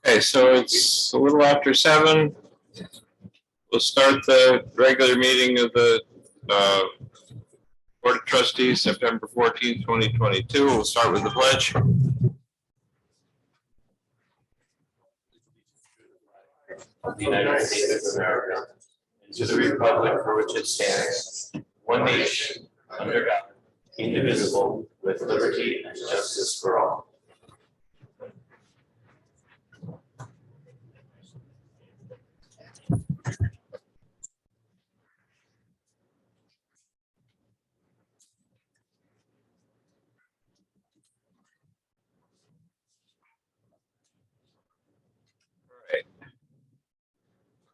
Okay, so it's a little after 7. We'll start the regular meeting of the Board of Trustees, September 14th, 2022. We'll start with the pledge. Of the United States of America, and to the republic for which it stands, one nation, under God, indivisible, with liberty and justice for all.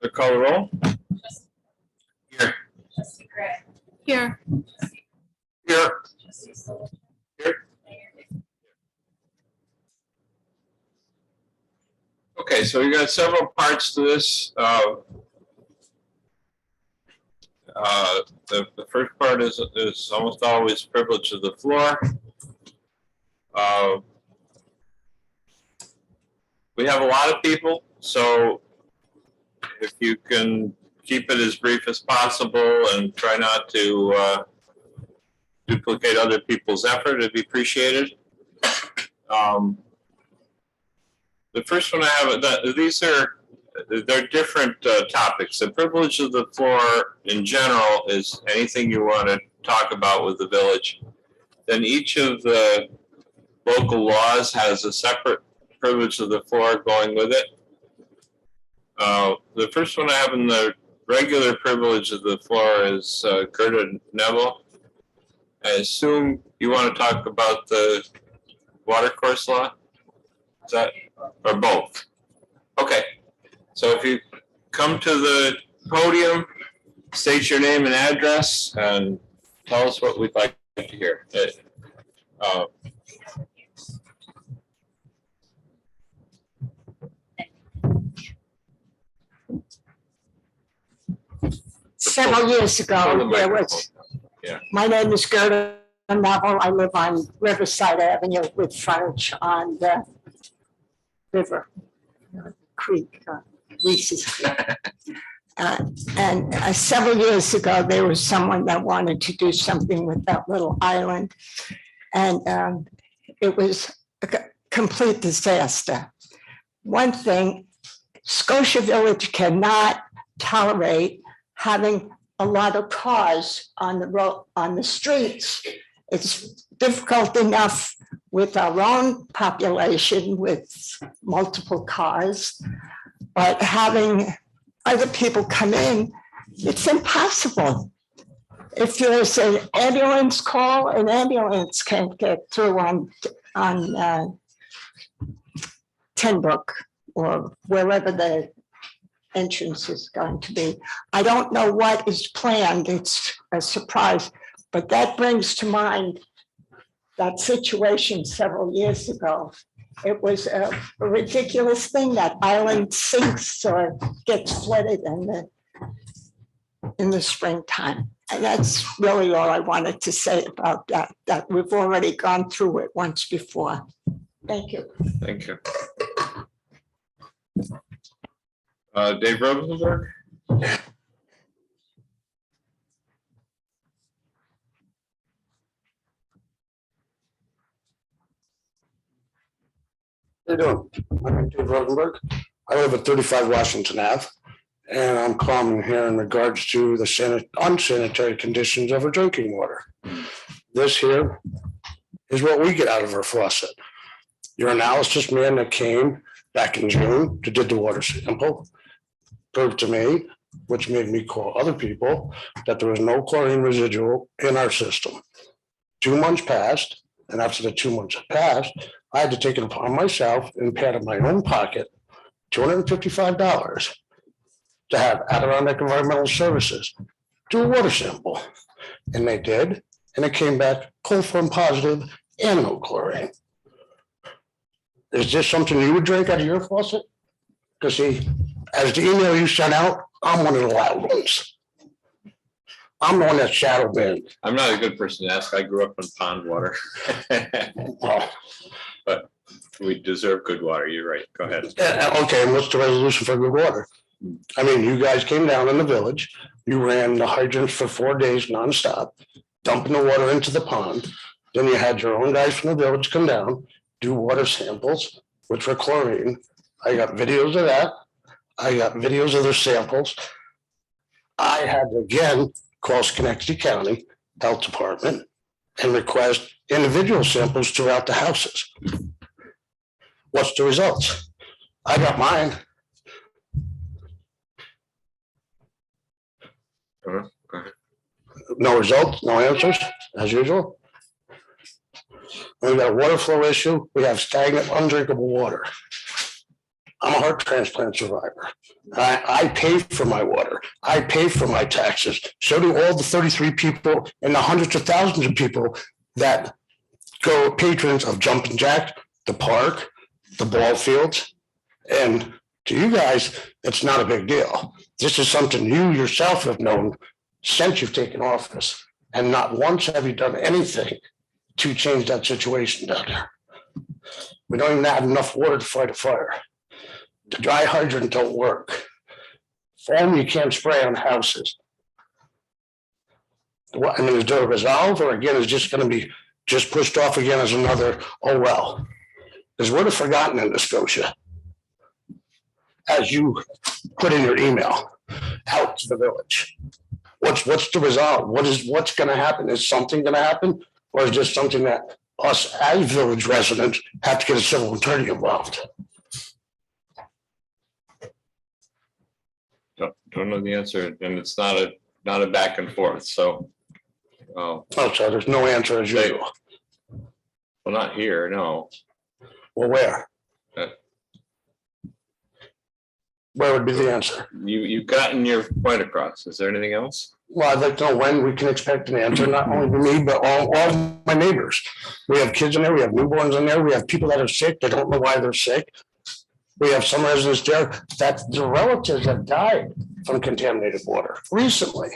Clerk, call the roll. Here. Trustee Gray. Here. Here. Trustee Sullivan. Here. Okay, so we got several parts to this. The first part is almost always privilege of the floor. We have a lot of people, so if you can keep it as brief as possible and try not to duplicate other people's effort, it'd be appreciated. The first one I have, they're different topics. The privilege of the floor in general is anything you want to talk about with the village. Then each of the local laws has a separate privilege of the floor going with it. The first one I have in the regular privilege of the floor is Gerda Neville. I assume you want to talk about the watercourse law? Is that, or both? Okay, so if you come to the podium, state your name and address, and tell us what we'd like to hear. Several years ago, there was, my name is Gerda Neville. I live on Riverside Avenue with frontage on the river, creek, Reese's Creek. And several years ago, there was someone that wanted to do something with that little island. And it was a complete disaster. One thing, Scotia Village cannot tolerate having a lot of cars on the road, on the streets. It's difficult enough with our own population with multiple cars, but having other people come in, it's impossible. If there's an ambulance call, an ambulance can't get through on Tenbrook or wherever the entrance is going to be. I don't know what is planned. It's a surprise, but that brings to mind that situation several years ago. It was a ridiculous thing. That island sinks or gets flooded in the springtime. And that's really all I wanted to say about that we've already gone through it once before. Thank you. Thank you. Dave Rosenberg. How you doing? I'm Dave Rosenberg. I live at 35 Washington Ave, and I'm calling here in regards to the unsanitary conditions of our drinking water. This here is what we get out of our faucet. Your analysis man that came back in June to did the water sample proved to me, which made me call other people, that there was no chlorine residual in our system. 2 months passed, and after the 2 months had passed, I had to take it upon myself and pay out of my own pocket $255 to have Adirondack Environmental Services do a water sample. And they did, and it came back chloroform positive and no chlorine. Is this something you would drink out of your faucet? Because see, as the email you sent out, I'm one of the loud ones. I'm the one that's shadow banned. I'm not a good person to ask. I grew up on pond water. Well, But we deserve good water. You're right. Go ahead. okay, and what's the resolution for good water? I mean, you guys came down in the village, you ran the hydrants for 4 days nonstop, dumping the water into the pond. Then you had your own guys from the village come down, do water samples, which were chlorine. I got videos of that. I got videos of their samples. I had to again call Schenectady County Health Department and request individual samples throughout the houses. What's the results? I got mine. Go ahead. No results, no answers, as usual. We got a water flow issue. We have stagnant, undrinkable water. I'm a heart transplant survivor. I pay for my water. I pay for my taxes. So do all the 33 people and the hundreds of thousands of people that go patrons of Jumpin' Jack, the park, the ball fields. And to you guys, it's not a big deal. This is something you yourself have known since you've taken office. And not once have you done anything to change that situation down there. We don't even have enough water to fight a fire. The dry hydrant don't work. Foam you can't spray on houses. What, I mean, is there a resolve, or again, is just gonna be just pushed off again as another, oh well? Because we're the forgotten in Scotia. As you put in your email out to the village. What's the resolve? What's gonna happen? Is something gonna happen? Or is this something that us as village residents have to get a civil attorney involved? Don't know the answer, and it's not a back and forth, so. Oh, so there's no answer as usual. Well, not here, no. Well, where? Uh, Where would be the answer? You've gotten your point across. Is there anything else? Well, I'd like to know when we can expect an answer, not only to me, but all my neighbors. We have kids in there, we have newborns in there, we have people that are sick, they don't know why they're sick. We have some residents there that the relatives have died from contaminated water recently.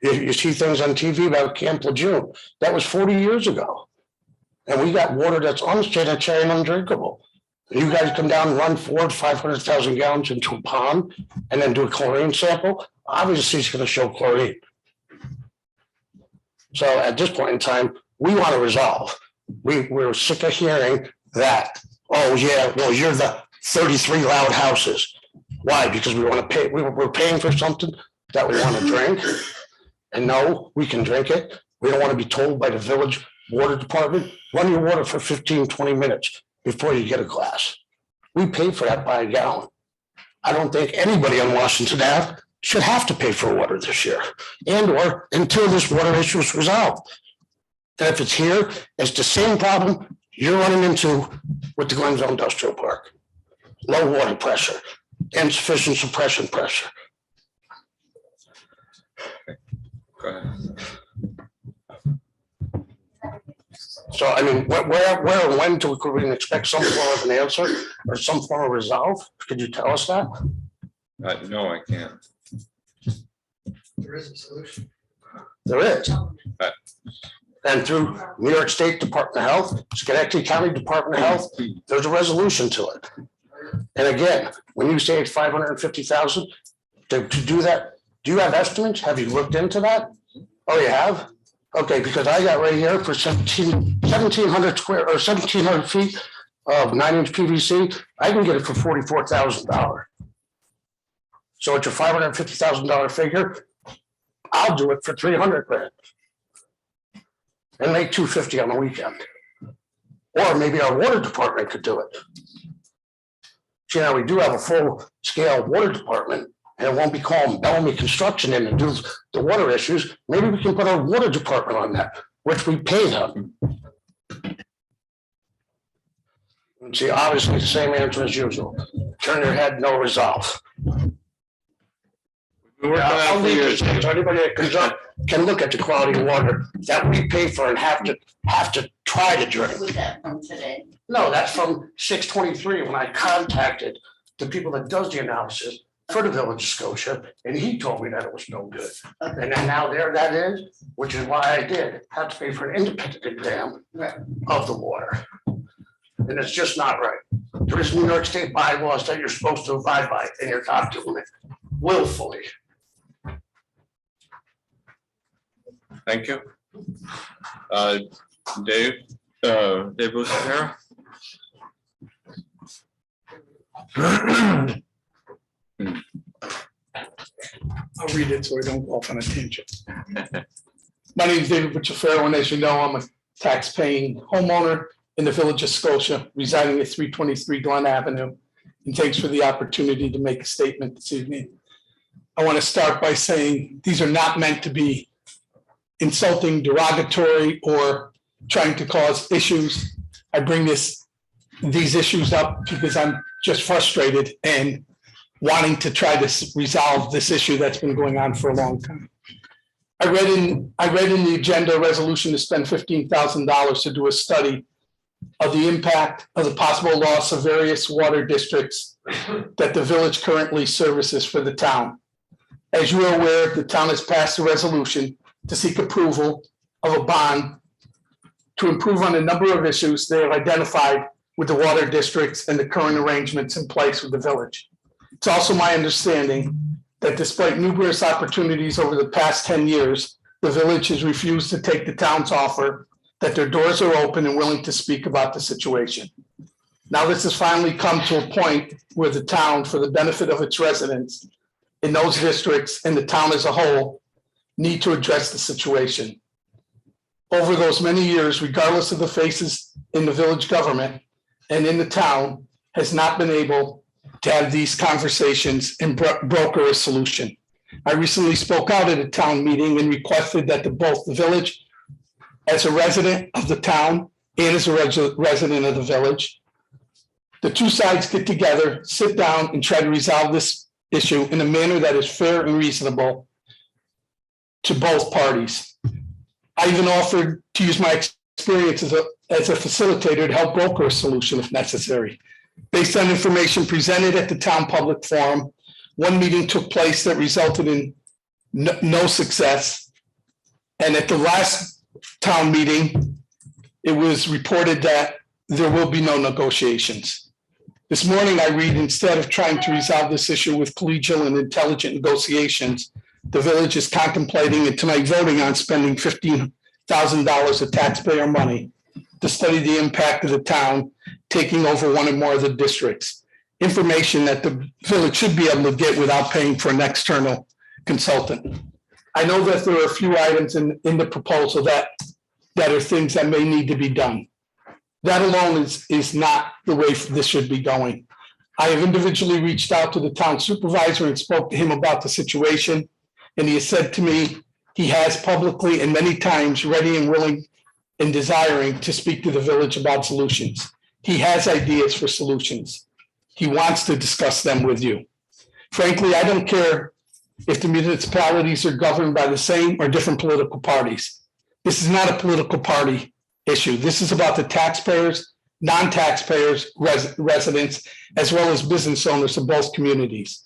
You see things on TV about Camp Lejeune, that was 40 years ago. And we got water that's unsanitary and undrinkable. You guys come down and run 400,000 to 500,000 gallons into a pond and then do a chlorine sample, obviously it's gonna show chlorine. So at this point in time, we want to resolve. We're sick of hearing that, oh yeah, well, you're the 33 loud houses. Why? Because we want to pay, we're paying for something that we want to drink. And no, we can drink it. We don't want to be told by the village water department, run your water for 15, 20 minutes before you get a glass. We pay for that by a gallon. I don't think anybody on Washington Ave should have to pay for water this year and or until this water issue is resolved. And if it's here, it's the same problem you're running into with the Glenville Industrial Park. Low water pressure, insufficient suppression pressure. Go ahead. So I mean, where and when could we expect some form of an answer or some form of resolve? Could you tell us that? No, I can't. There is a solution. There is. And through New York State Department of Health, Schenectady County Department of Health, there's a resolution to it. And again, when you say it's 550,000 to do that, do you have estimates? Have you looked into that? Oh, you have? Okay, because I got right here for 1,700 square or 1,700 feet of 9-inch PVC, I can get it for $44,000. So it's a $550,000 figure. I'll do it for 300 grand. And make 250 on the weekend. Or maybe our water department could do it. See, now we do have a full scale water department, and it won't be called Bellamy Construction in and do the water issues. Maybe we can put our water department on that, which we pay them. And see, obviously the same answer as usual. Turn your head, no resolve. I'll leave this so anybody that comes up can look at the quality of water that we pay for and have to try to drink. Was that from today? No, that's from 6/23 when I contacted the people that does the analysis for the village of Scotia, and he told me that it was no good. And then now there that is, which is why I did have to pay for an independent exam of the water. And it's just not right. There is New York State bylaws that you're supposed to abide by, and you're not doing it willfully. Thank you. Dave Buscero? I'll read it so I don't go off on a tangent. My name is David Bucciafero, and as you know, I'm a tax-paying homeowner in the village of Scotia, residing at 323 Glen Avenue. And thanks for the opportunity to make a statement this evening. I want to start by saying these are not meant to be insulting, derogatory, or trying to cause issues. I bring these issues up because I'm just frustrated and wanting to try to resolve this issue that's been going on for a long time. I read in the agenda resolution to spend $15,000 to do a study of the impact of the possible loss of various water districts that the village currently services for the town. As you are aware, the town has passed a resolution to seek approval of a bond to improve on a number of issues they have identified with the water districts and the current arrangements in place with the village. It's also my understanding that despite numerous opportunities over the past 10 years, the village has refused to take the town's offer that their doors are open and willing to speak about the situation. Now this has finally come to a point where the town, for the benefit of its residents in those districts and the town as a whole, need to address the situation. Over those many years, regardless of the faces in the village government and in the town, has not been able to have these conversations and broker a solution. I recently spoke out at a town meeting and requested that both the village, as a resident of the town and as a resident of the village, the two sides get together, sit down, and try to resolve this issue in a manner that is fair and reasonable to both parties. I even offered to use my experience as a facilitator to help broker a solution if necessary. Based on information presented at the town public forum, one meeting took place that resulted in no success. And at the last town meeting, it was reported that there will be no negotiations. This morning I read, instead of trying to resolve this issue with collegial and intelligent negotiations, the village is contemplating and tonight voting on spending $15,000 of taxpayer money to study the impact of the town taking over one or more of the districts. Information that the village should be able to get without paying for an external consultant. I know that there are a few items in the proposal that are things that may need to be done. That alone is not the way this should be going. I have individually reached out to the town supervisor and spoke to him about the situation. And he has said to me, he has publicly and many times ready and willing and desiring to speak to the village about solutions. He has ideas for solutions. He wants to discuss them with you. Frankly, I don't care if the municipalities are governed by the same or different political parties. This is not a political party issue. This is about the taxpayers, non-taxpayers, residents, as well as business owners of both communities.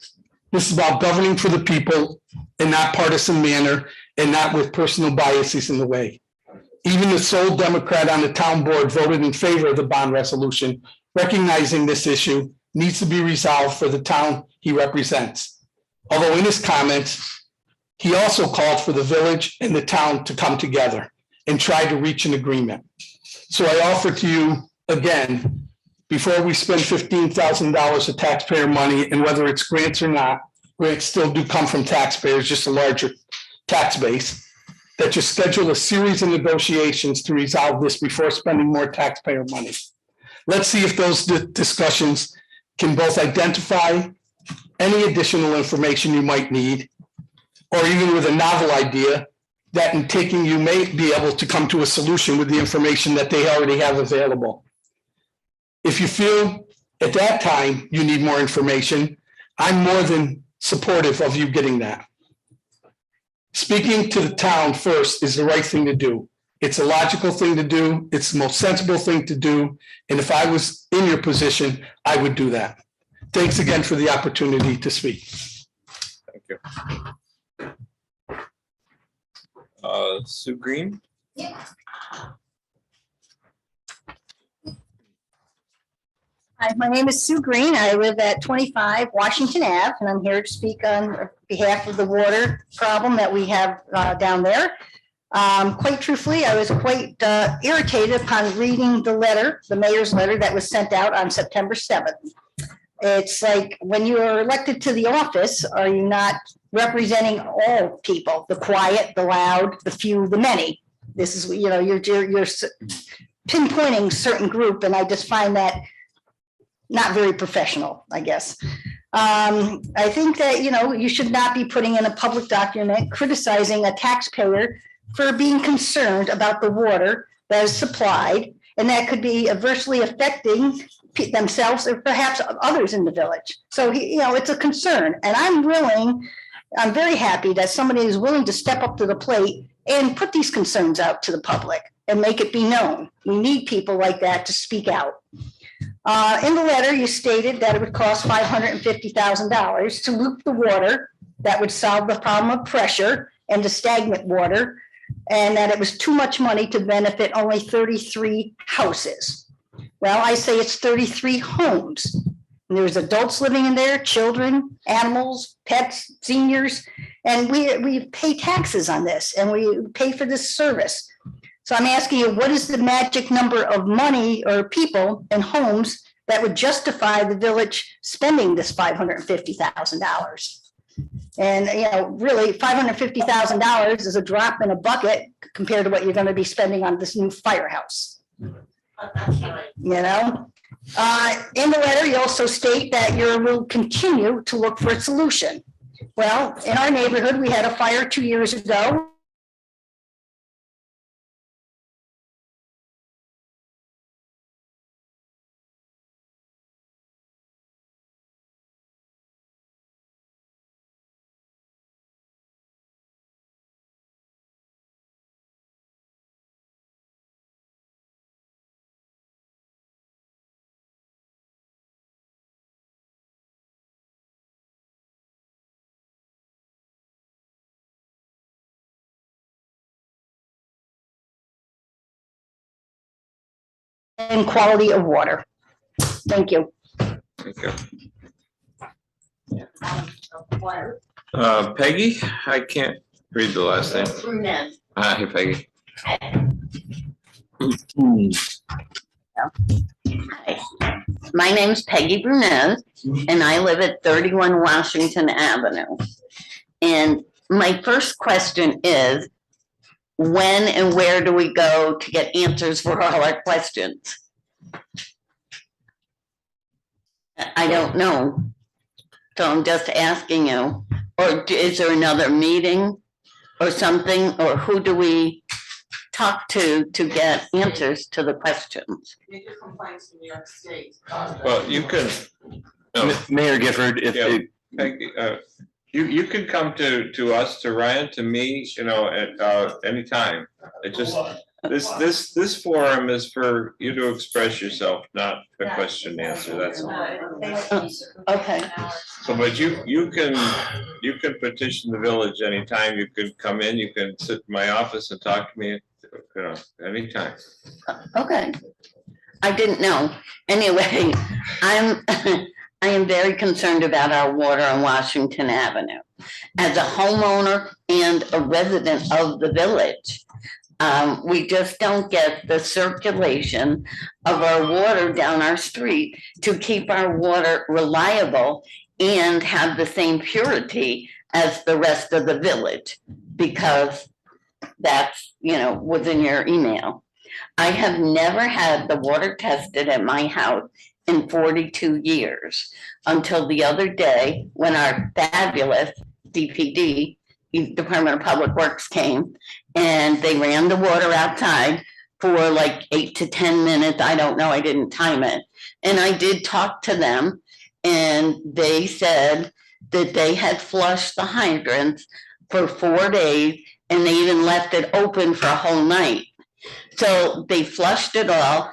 This is about governing for the people in not partisan manner and not with personal biases in the way. Even the sole Democrat on the town board voted in favor of the bond resolution, recognizing this issue needs to be resolved for the town he represents. Although in his comments, he also called for the village and the town to come together and try to reach an agreement. So I offer to you again, before we spend $15,000 of taxpayer money, and whether it's grants or not, grants still do come from taxpayers, just a larger tax base, that you schedule a series of negotiations to resolve this before spending more taxpayer money. Let's see if those discussions can both identify any additional information you might need, or even with a novel idea that in taking you may be able to come to a solution with the information that they already have available. If you feel at that time you need more information, I'm more than supportive of you getting that. Speaking to the town first is the right thing to do. It's a logical thing to do. It's the most sensible thing to do. And if I was in your position, I would do that. Thanks again for the opportunity to speak. Thank you. Sue Green? Hi, my name is Sue Green. I live at 25 Washington Ave, and I'm here to speak on behalf of the water problem that we have down there. Quite truthfully, I was quite irritated upon reading the letter, the mayor's letter that was sent out on September 7th. It's like, when you are elected to the office, are you not representing all people, the quiet, the loud, the few, the many? This is, you know, you're pinpointing a certain group, and I just find that not very professional, I guess. I think that, you know, you should not be putting in a public document criticizing a taxpayer for being concerned about the water that is supplied, and that could be adversely affecting themselves or perhaps others in the village. So, you know, it's a concern, and I'm very happy that somebody is willing to step up to the plate and put these concerns out to the public and make it be known. We need people like that to speak out. In the letter, you stated that it would cost $550,000 to loop the water that would solve the problem of pressure and the stagnant water, and that it was too much money to benefit only 33 houses. Well, I say it's 33 homes. And there's adults living in there, children, animals, pets, seniors, and we pay taxes on this, and we pay for this service. So I'm asking you, what is the magic number of money or people and homes that would justify the village spending this $550,000? And, you know, really, $550,000 is a drop in a bucket compared to what you're going to be spending on this new firehouse. You know, in the letter, you also state that you will continue to look for a solution. Well, in our neighborhood, we had a fire 2 years ago. And quality of water. Thank you. Thank you. Peggy, I can't read the last name. Hi, Peggy. Hi, my name's Peggy Brunez, and I live at 31 Washington Avenue. And my first question is, when and where do we go to get answers for all our questions? I don't know. So I'm just asking you, or is there another meeting or something, or who do we talk to get answers to the questions? Make your complaints to New York State. Well, you can, no, Mayor Gifford, if Yeah. they, Peggy, you can come to us, to Ryan, to me, you know, at any time. It just, this forum is for you to express yourself, not a question and answer, that's all. Okay. So, but you can petition the village anytime. You can come in, you can sit in my office and talk to me, you know, anytime. Okay. I didn't know. Anyway, I am very concerned about our water on Washington Avenue. As a homeowner and a resident of the village, we just don't get the circulation of our water down our street to keep our water reliable and have the same purity as the rest of the village, because that's, you know, within your email. I have never had the water tested at my house in 42 years until the other day when our fabulous DPD, Department of Public Works, came and they ran the water outside for like 8 to 10 minutes. I don't know, I didn't time it. And I did talk to them, and they said that they had flushed the hydrants for 4 days, and they even left it open for a whole night. So they flushed it all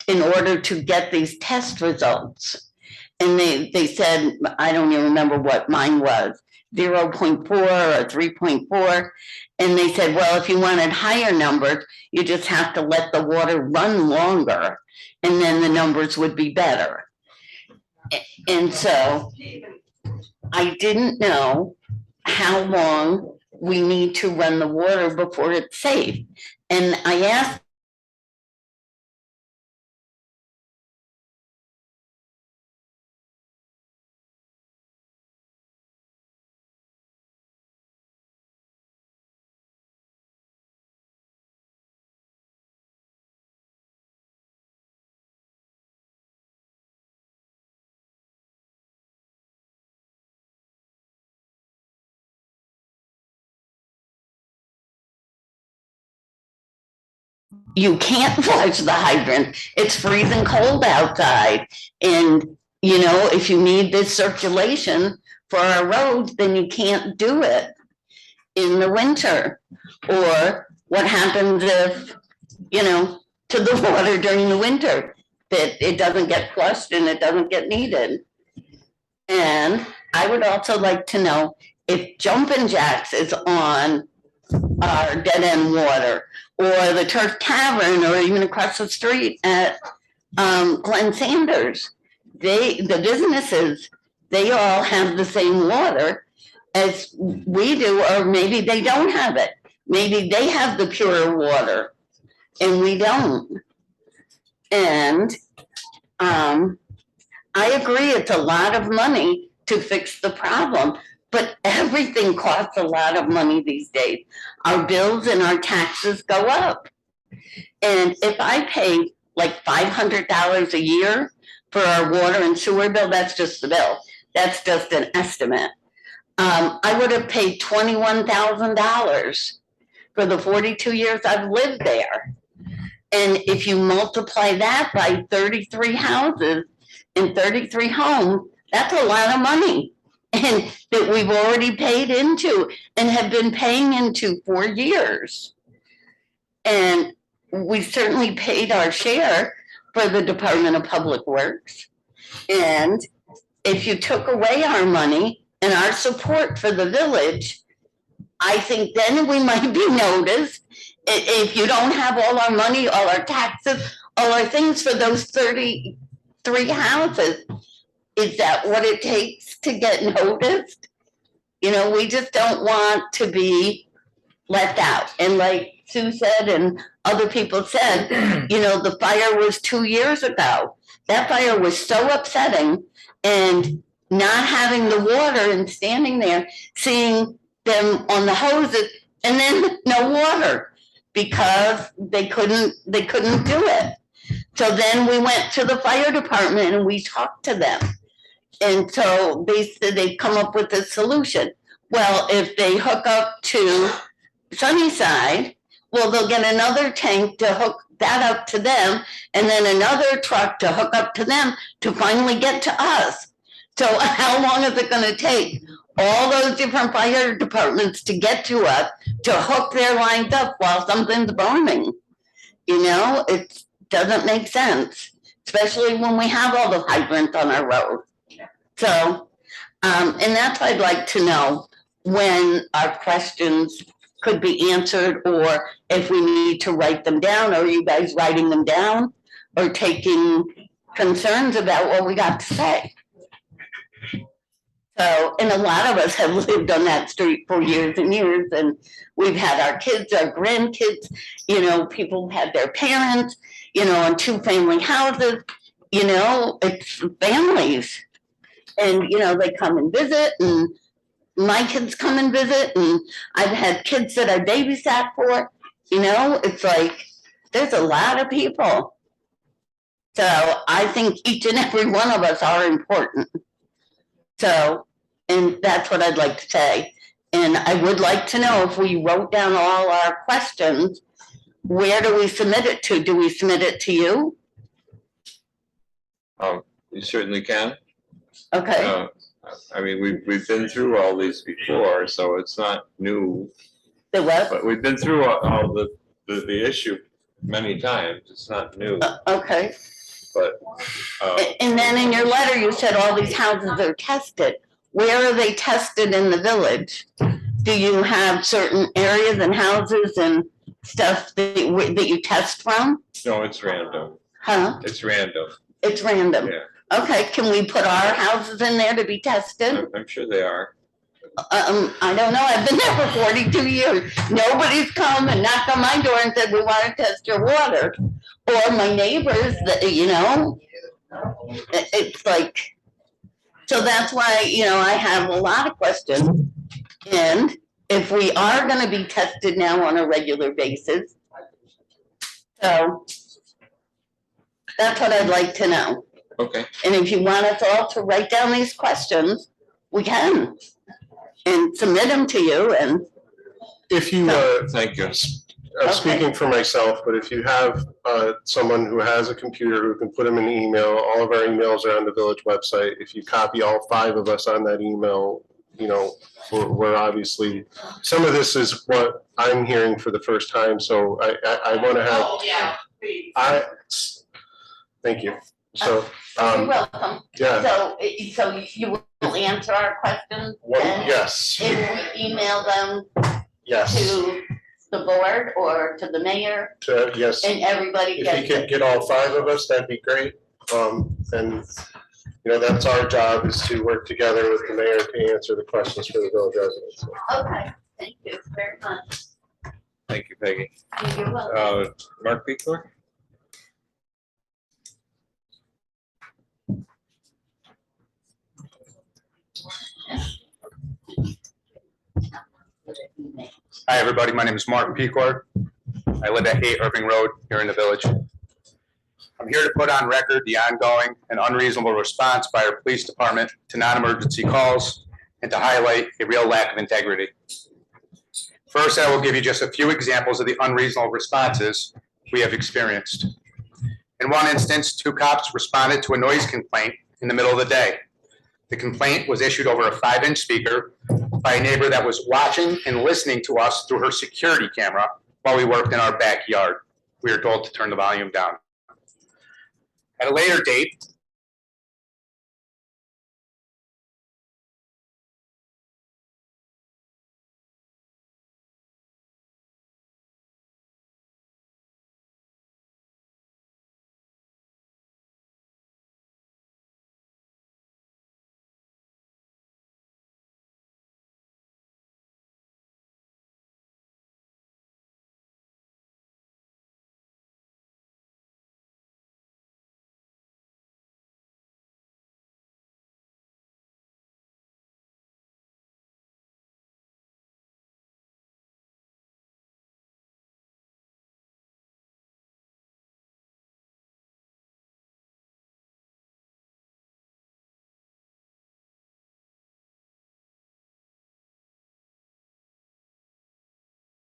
in order to get these test results. And they said, I don't even remember what mine was, 0.4 or 3.4. And they said, well, if you wanted higher numbers, you just have to let the water run longer and then the numbers would be better. And so I didn't know how long we need to run the water before it's safe. And I asked you can't flush the hydrant. It's freezing cold outside. And, you know, if you need this circulation for our roads, then you can't do it in the winter. Or what happens if, you know, to the water during the winter, that it doesn't get flushed and it doesn't get needed. And I would also like to know if Jumpin' Jacks is on our dead end water, or the Turf Tavern, or even across the street at Glenn Sanders. The businesses, they all have the same water as we do, or maybe they don't have it. Maybe they have the pure water and we don't. And I agree, it's a lot of money to fix the problem, but everything costs a lot of money these days. Our bills and our taxes go up. And if I pay like $500 a year for our water and sewer bill, that's just the bill. That's just an estimate. I would have paid $21,000 for the 42 years I've lived there. And if you multiply that by 33 houses and 33 homes, that's a lot of money. And that we've already paid into and have been paying into for years. And we certainly paid our share for the Department of Public Works. And if you took away our money and our support for the village, I think then we might be noticed. If you don't have all our money, all our taxes, all our things for those 33 houses, is that what it takes to get noticed? You know, we just don't want to be left out. And like Sue said, and other people said, you know, the fire was 2 years ago. That fire was so upsetting, and not having the water and standing there, seeing them on the hoses, and then no water because they couldn't do it. So then we went to the fire department and we talked to them. And so they said they'd come up with a solution. Well, if they hook up to Sunnyside, well, they'll get another tank to hook that up to them, and then another truck to hook up to them to finally get to us. So how long is it going to take all those different fire departments to get to us to hook their lines up while something's burning? You know, it doesn't make sense, especially when we have all the hydrants on our road. So, and that's what I'd like to know, when our questions could be answered, or if we need to write them down. Or are you guys writing them down or taking concerns about what we got to say? So, and a lot of us have lived on that street for years and years, and we've had our kids, our grandkids, you know, people had their parents, you know, in 2-family houses, you know, it's families. And, you know, they come and visit, and my kids come and visit, and I've had kids that I babysat for, you know, it's like, there's a lot of people. So I think each and every one of us are important. So, and that's what I'd like to say. And I would like to know, if we wrote down all our questions, where do we submit it to? Do we submit it to you? You certainly can. Okay. I mean, we've been through all these before, so it's not new. The what? But we've been through all the issue many times. It's not new. Okay. but. And then in your letter, you said all these houses are tested. Where are they tested in the village? Do you have certain areas and houses and stuff that you test from? No, it's random. Huh? It's random. It's random. Yeah. Okay, can we put our houses in there to be tested? I'm sure they are. I don't know. I've been there for 42 years. Nobody's come and knocked on my door and said, we want to test your water. Or my neighbors, that you know, it's like, so that's why, you know, I have a lot of questions. And if we are going to be tested now on a regular basis, so that's what I'd like to know. Okay. And if you want us all to write down these questions, we can. And submit them to you and. If you, Thank you. I'm speaking for myself, but if you have someone who has a computer who can put them in email, all of our emails are on the village website. If you copy all 5 of us on that email, you know, we're obviously, some of this is what I'm hearing for the first time, so I want to have. Oh, yeah, please. Thank you. So, You're welcome. yeah. So you will answer our questions then? Yes, If we email them yes, to the board or to the mayor yes. and everybody If gets you could it? get all 5 of us, that'd be great. And, you know, that's our job, is to work together with the mayor to answer the questions for the village residents. Okay, thank you very much. Thank you, Peggy. You're welcome. Mark Pickler? Hi, everybody. My name is Mark Pecor. I live at 8 Irving Road here in the village. I'm here to put on record the ongoing and unreasonable response by our police department to non-emergency calls and to highlight a real lack of integrity. First, I will give you just a few examples of the unreasonable responses we have experienced. In one instance, 2 cops responded to a noise complaint in the middle of the day. The complaint was issued over a 5-inch speaker by a neighbor that was watching and listening to us through her security camera while we worked in our backyard. We were told to turn the volume down. At a later date,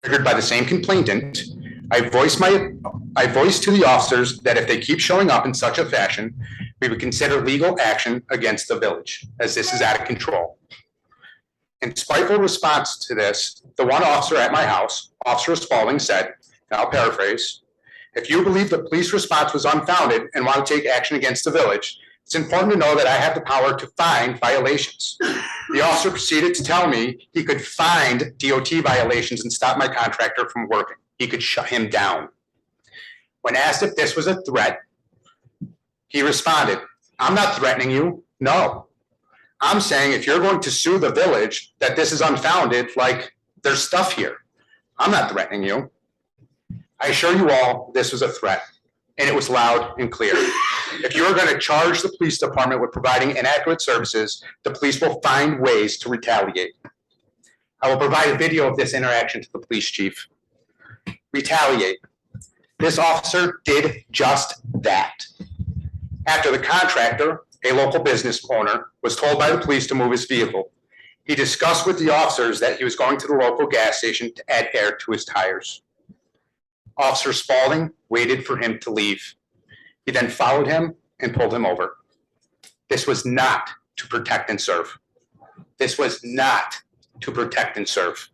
triggered by the same complainant, I voiced to the officers that if they keep showing up in such a fashion, we would consider legal action against the village, as this is out of control. In spiteful response to this, the one officer at my house, Officer Spalding, said, and I'll paraphrase, "If you believe the police response was unfounded and want to take action against the village, it's important to know that I have the power to find violations." The officer proceeded to tell me he could find DOT violations and stop my contractor from working. He could shut him down. When asked if this was a threat, he responded, "I'm not threatening you. No. I'm saying if you're going to sue the village that this is unfounded, like there's stuff here. I'm not threatening you." I assure you all this was a threat, and it was loud and clear. If you're going to charge the police department with providing inadequate services, the police will find ways to retaliate. I will provide a video of this interaction to the police chief. Retaliate. This officer did just that. After the contractor, a local business owner, was told by the police to move his vehicle, he discussed with the officers that he was going to the local gas station to add air to his tires. Officer Spalding waited for him to leave. He then followed him and pulled him over. This was not to protect and serve. This was not to protect and serve.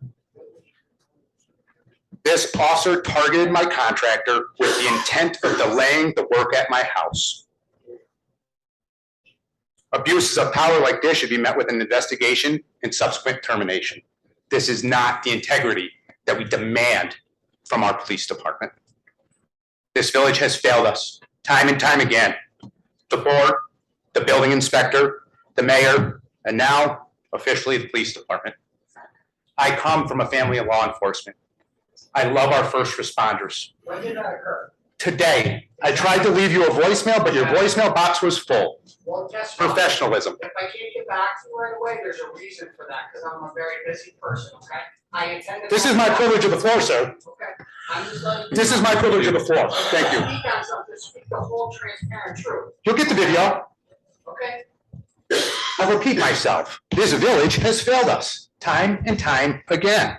This officer targeted my contractor with the intent of delaying the work at my house. Abuses of power like this should be met with an investigation and subsequent termination. This is not the integrity that we demand from our police department. This village has failed us time and time again. The board, the building inspector, the mayor, and now officially the police department. I come from a family of law enforcement. I love our first responders. When did that occur? Today, I tried to leave you a voicemail, but your voicemail box was full. Well, guess what? Professionalism. If I can't get back to you right away, there's a reason for that, because I'm a very busy person, okay? I intend to. This is my privilege of the floor, sir. Okay. I'm just letting you This is my privilege of the floor. Thank you. Speak on something, speak the whole transparent truth, You'll get the video. okay? I'll repeat myself. This village has failed us time and time again.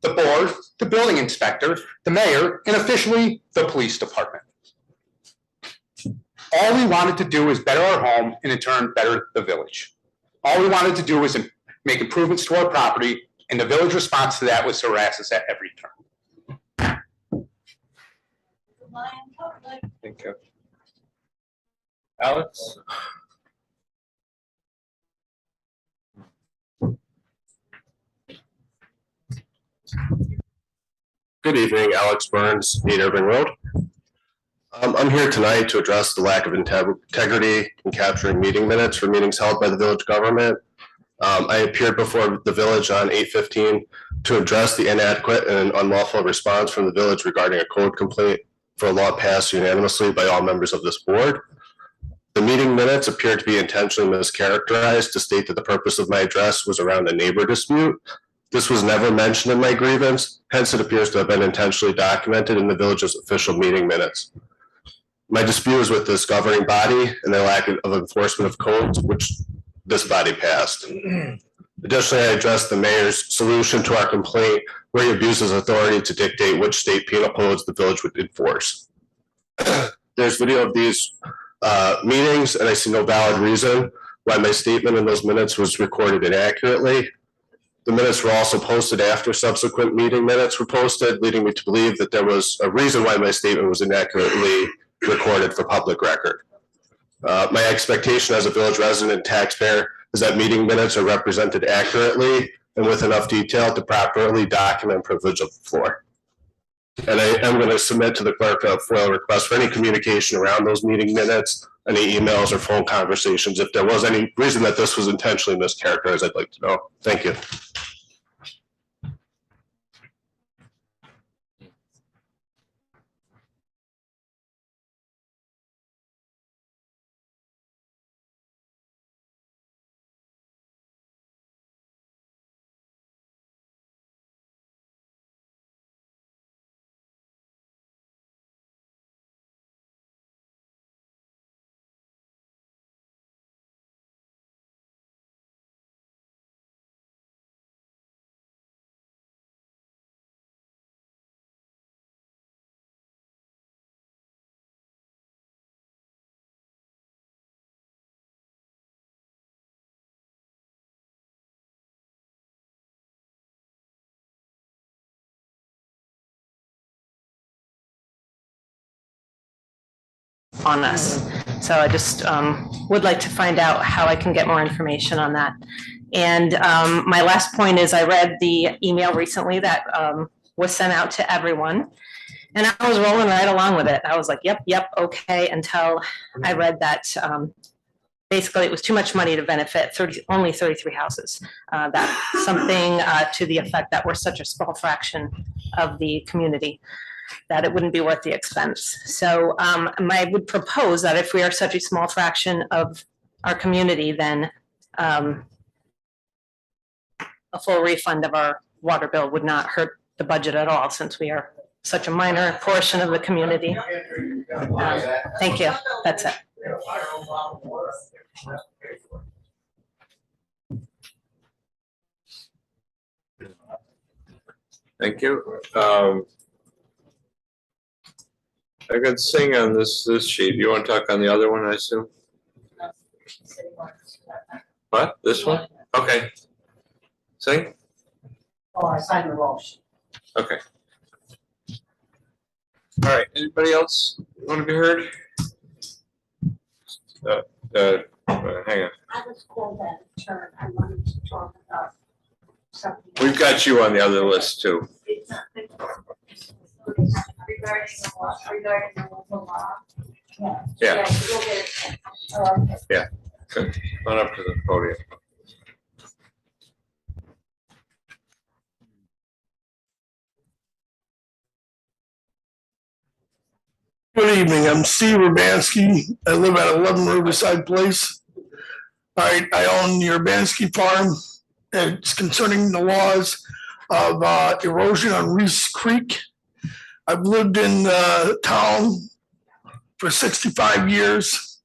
The board, the building inspector, the mayor, and officially the police department. All we wanted to do is better our home and in turn better the village. All we wanted to do was make improvements to our property, and the village response to that was to harass us at every turn. Thank you. Alex? Good evening, Alex Burns, 8 Irving Road. I'm here tonight to address the lack of integrity in capturing meeting minutes for meetings held by the village government. I appeared before the village on 8/15 to address the inadequate and unlawful response from the village regarding a code complaint for a law passed unanimously by all members of this board. The meeting minutes appear to be intentionally mischaracterized to state that the purpose of my address was around a neighbor dispute. This was never mentioned in my grievance, hence it appears to have been intentionally documented in the village's official meeting minutes. My dispute was with this governing body and their lack of enforcement of codes, which this body passed. Additionally, I addressed the mayor's solution to our complaint, where he abuses authority to dictate which state penal codes the village would enforce. There's video of these meetings, and I see no valid reason why my statement in those minutes was recorded inaccurately. The minutes were also posted after subsequent meeting minutes were posted, leading me to believe that there was a reason why my statement was inaccurately recorded for public record. My expectation as a village resident and taxpayer is that meeting minutes are represented accurately and with enough detail to properly document privilege of the floor. And I am going to submit to the clerk a FOIL request for any communication around those meeting minutes, any emails or phone conversations. If there was any reason that this was intentionally mischaracterized, I'd like to know. Thank you. On us. So I just would like to find out how I can get more information on that. And my last point is I read the email recently that was sent out to everyone. And I was rolling right along with it. I was like, yep, okay, until I read that basically it was too much money to benefit only 33 houses. That something to the effect that we're such a small fraction of the community that it wouldn't be worth the expense. So I would propose that if we are such a small fraction of our community, then a full refund of our water bill would not hurt the budget at all, since we are such a minor portion of the community. Thank you. That's it. Thank you. I could sing on this sheet. You want to talk on the other one, I assume? What? This one? Okay. Sing? Oh, I signed the wrong sheet. Okay. All right. Anybody else want to be heard? Hang on. I was called that turn. I wanted to talk about something. We've got you on the other list too. Regarding the law. Yeah. We'll get it. Oh, okay. Good. Come on up to the podium. Good evening, I'm Steve Urbanski. I live at 11 Riverside Place. All right, I own the Urbanski Farm. It's concerning the laws of erosion on Reese Creek. I've lived in town for 65 years.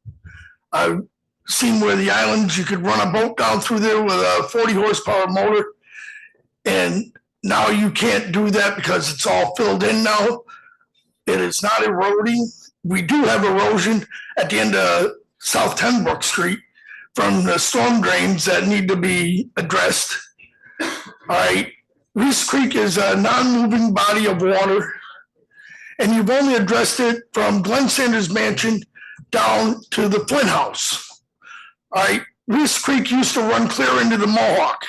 I've seen where the islands, you could run a boat down through there with a 40 horsepower motor. And now you can't do that because it's all filled in now. It is not eroding. We do have erosion at the end of South Tenbrook Street from the storm drains that need to be addressed. All right, Reese Creek is a non-moving body of water, and you've only addressed it from Glenn Sanders' mansion down to the Flint House. All right, Reese Creek used to run clear into the Mohawk.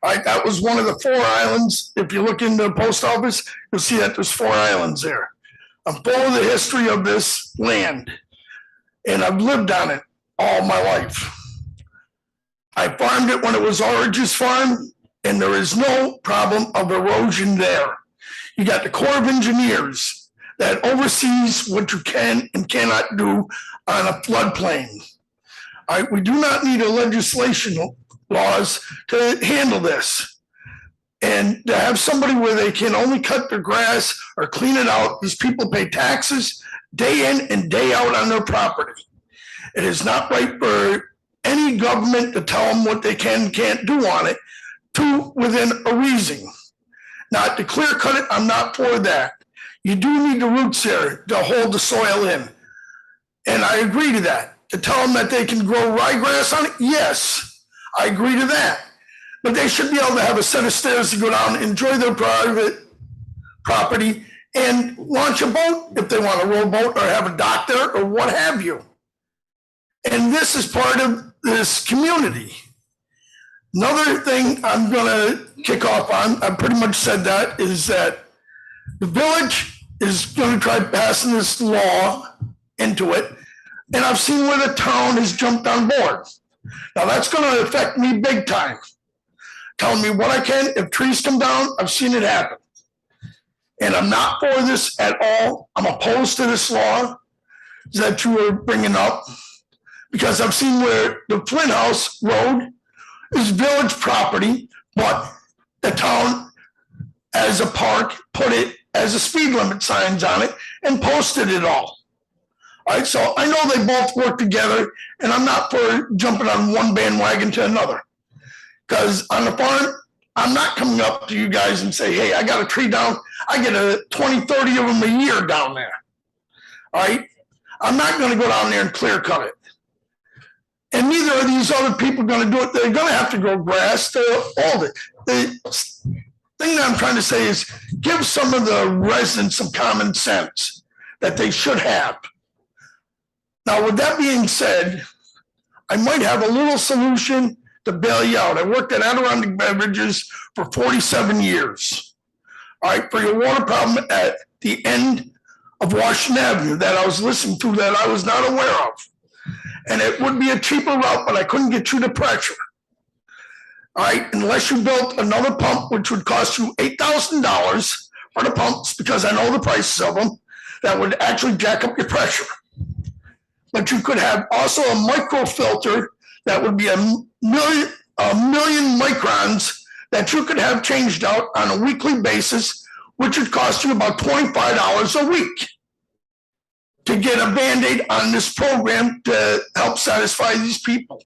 All right, that was one of the 4 islands. If you look in the post office, you'll see that there's 4 islands there. I'm full of the history of this land, and I've lived on it all my life. I farmed it when it was Origins Farm, and there is no problem of erosion there. You got the Corps of Engineers that oversees what you can and cannot do on a floodplain. All right, we do not need a legislation laws to handle this. And to have somebody where they can only cut their grass or clean it out, these people pay taxes day in and day out on their property. It is not right for any government to tell them what they can and can't do on it to within a reason. Now, to clear cut it, I'm not for that. You do need the roots there to hold the soil in. And I agree to that. To tell them that they can grow ryegrass on it, yes, I agree to that. But they should be able to have a set of stairs to go down and enjoy their private property and launch a boat if they want to row a boat or have a dock there or what have you. And this is part of this community. Another thing I'm going to kick off on, I pretty much said that, is that the village is going to try passing this law into it. And I've seen where the town has jumped on board. Now that's going to affect me big time. Telling me what I can, if trees come down, I've seen it happen. And I'm not for this at all. I'm opposed to this law that you are bringing up because I've seen where the Flint House Road is village property, but the town as a park put it as a speed limit signs on it and posted it all. All right, so I know they both work together and I'm not for jumping on one bandwagon to another. Because on the farm, I'm not coming up to you guys and say, hey, I got a tree down. I get 20, 30 of them a year down there. All right. I'm not going to go down there and clear cut it. And neither are these other people going to do it. They're going to have to grow grass to hold it. The thing that I'm trying to say is give some of the residents some common sense that they should have. Now, with that being said, I might have a little solution to bail you out. I worked at Adirondack Beverages for 47 years. All right, for your water problem at the end of Washington Avenue that I was listening to that I was not aware of. And it would be a cheaper route, but I couldn't get you the pressure. All right, unless you built another pump, which would cost you $8,000 for the pumps, because I know the prices of them, that would actually jack up your pressure. But you could have also a micro filter that would be a million microns that you could have changed out on a weekly basis, which would cost you about $25 a week to get a Band-Aid on this program to help satisfy these people.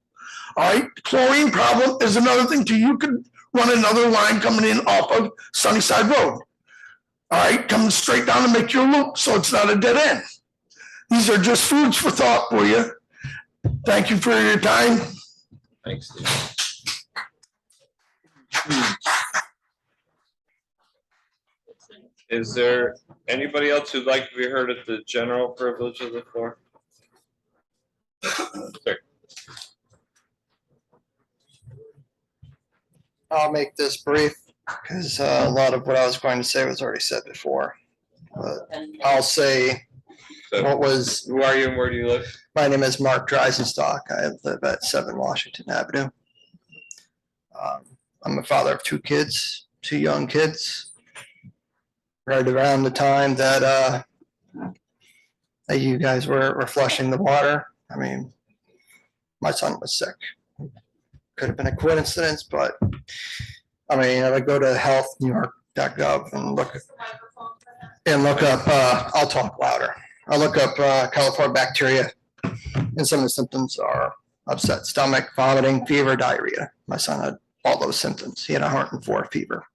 All right, chlorine problem is another thing too. You could run another line coming in off of Sunnyside Road. All right, coming straight down to make your loop so it's not a dead end. These are just foods for thought for you. Thank you for your time. Thanks, Steve. Is there anybody else who'd like to be heard at the general privilege of the floor? Sir. I'll make this brief because a lot of what I was going to say was already said before. But I'll say So, what was, who are you and where do you live? my name is Mark Dreisenstock. I live at 7 Washington Avenue. I'm a father of 2 kids, 2 young kids. Right around the time that you guys were flushing the water. I mean, my son was sick. Could have been a coincidence, but I mean, I go to health.new.york.gov and look up, I'll talk louder. I'll look up coliform bacteria, and some of the symptoms are upset stomach, vomiting, fever, diarrhea. My son had all those symptoms. He had 104 fever.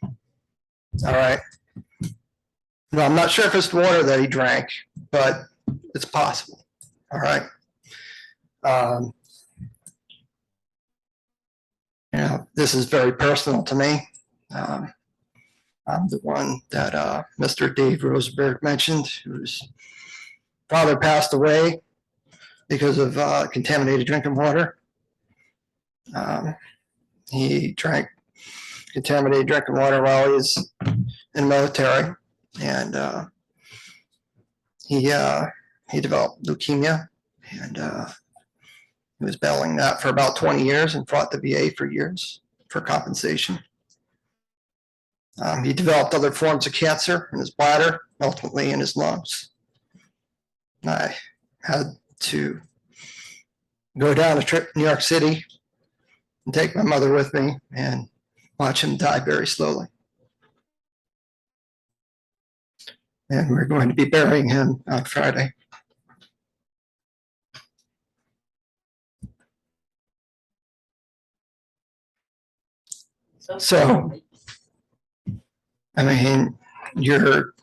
All right. No, I'm not sure if it's the water that he drank, but it's possible. All right. You know, this is very personal to me. I'm the one that Mr. Dave Rosenberg mentioned, whose father passed away because of contaminated drinking water. He drank contaminated drinking water while he was in the military, and he developed leukemia, and he was battling that for about 20 years and fought the VA for years for compensation. He developed other forms of cancer in his bladder, ultimately in his lungs. I had to go down a trip to New York City and take my mother with me and watch him die very slowly. And we're going to be burying him on Friday. So, I mean, your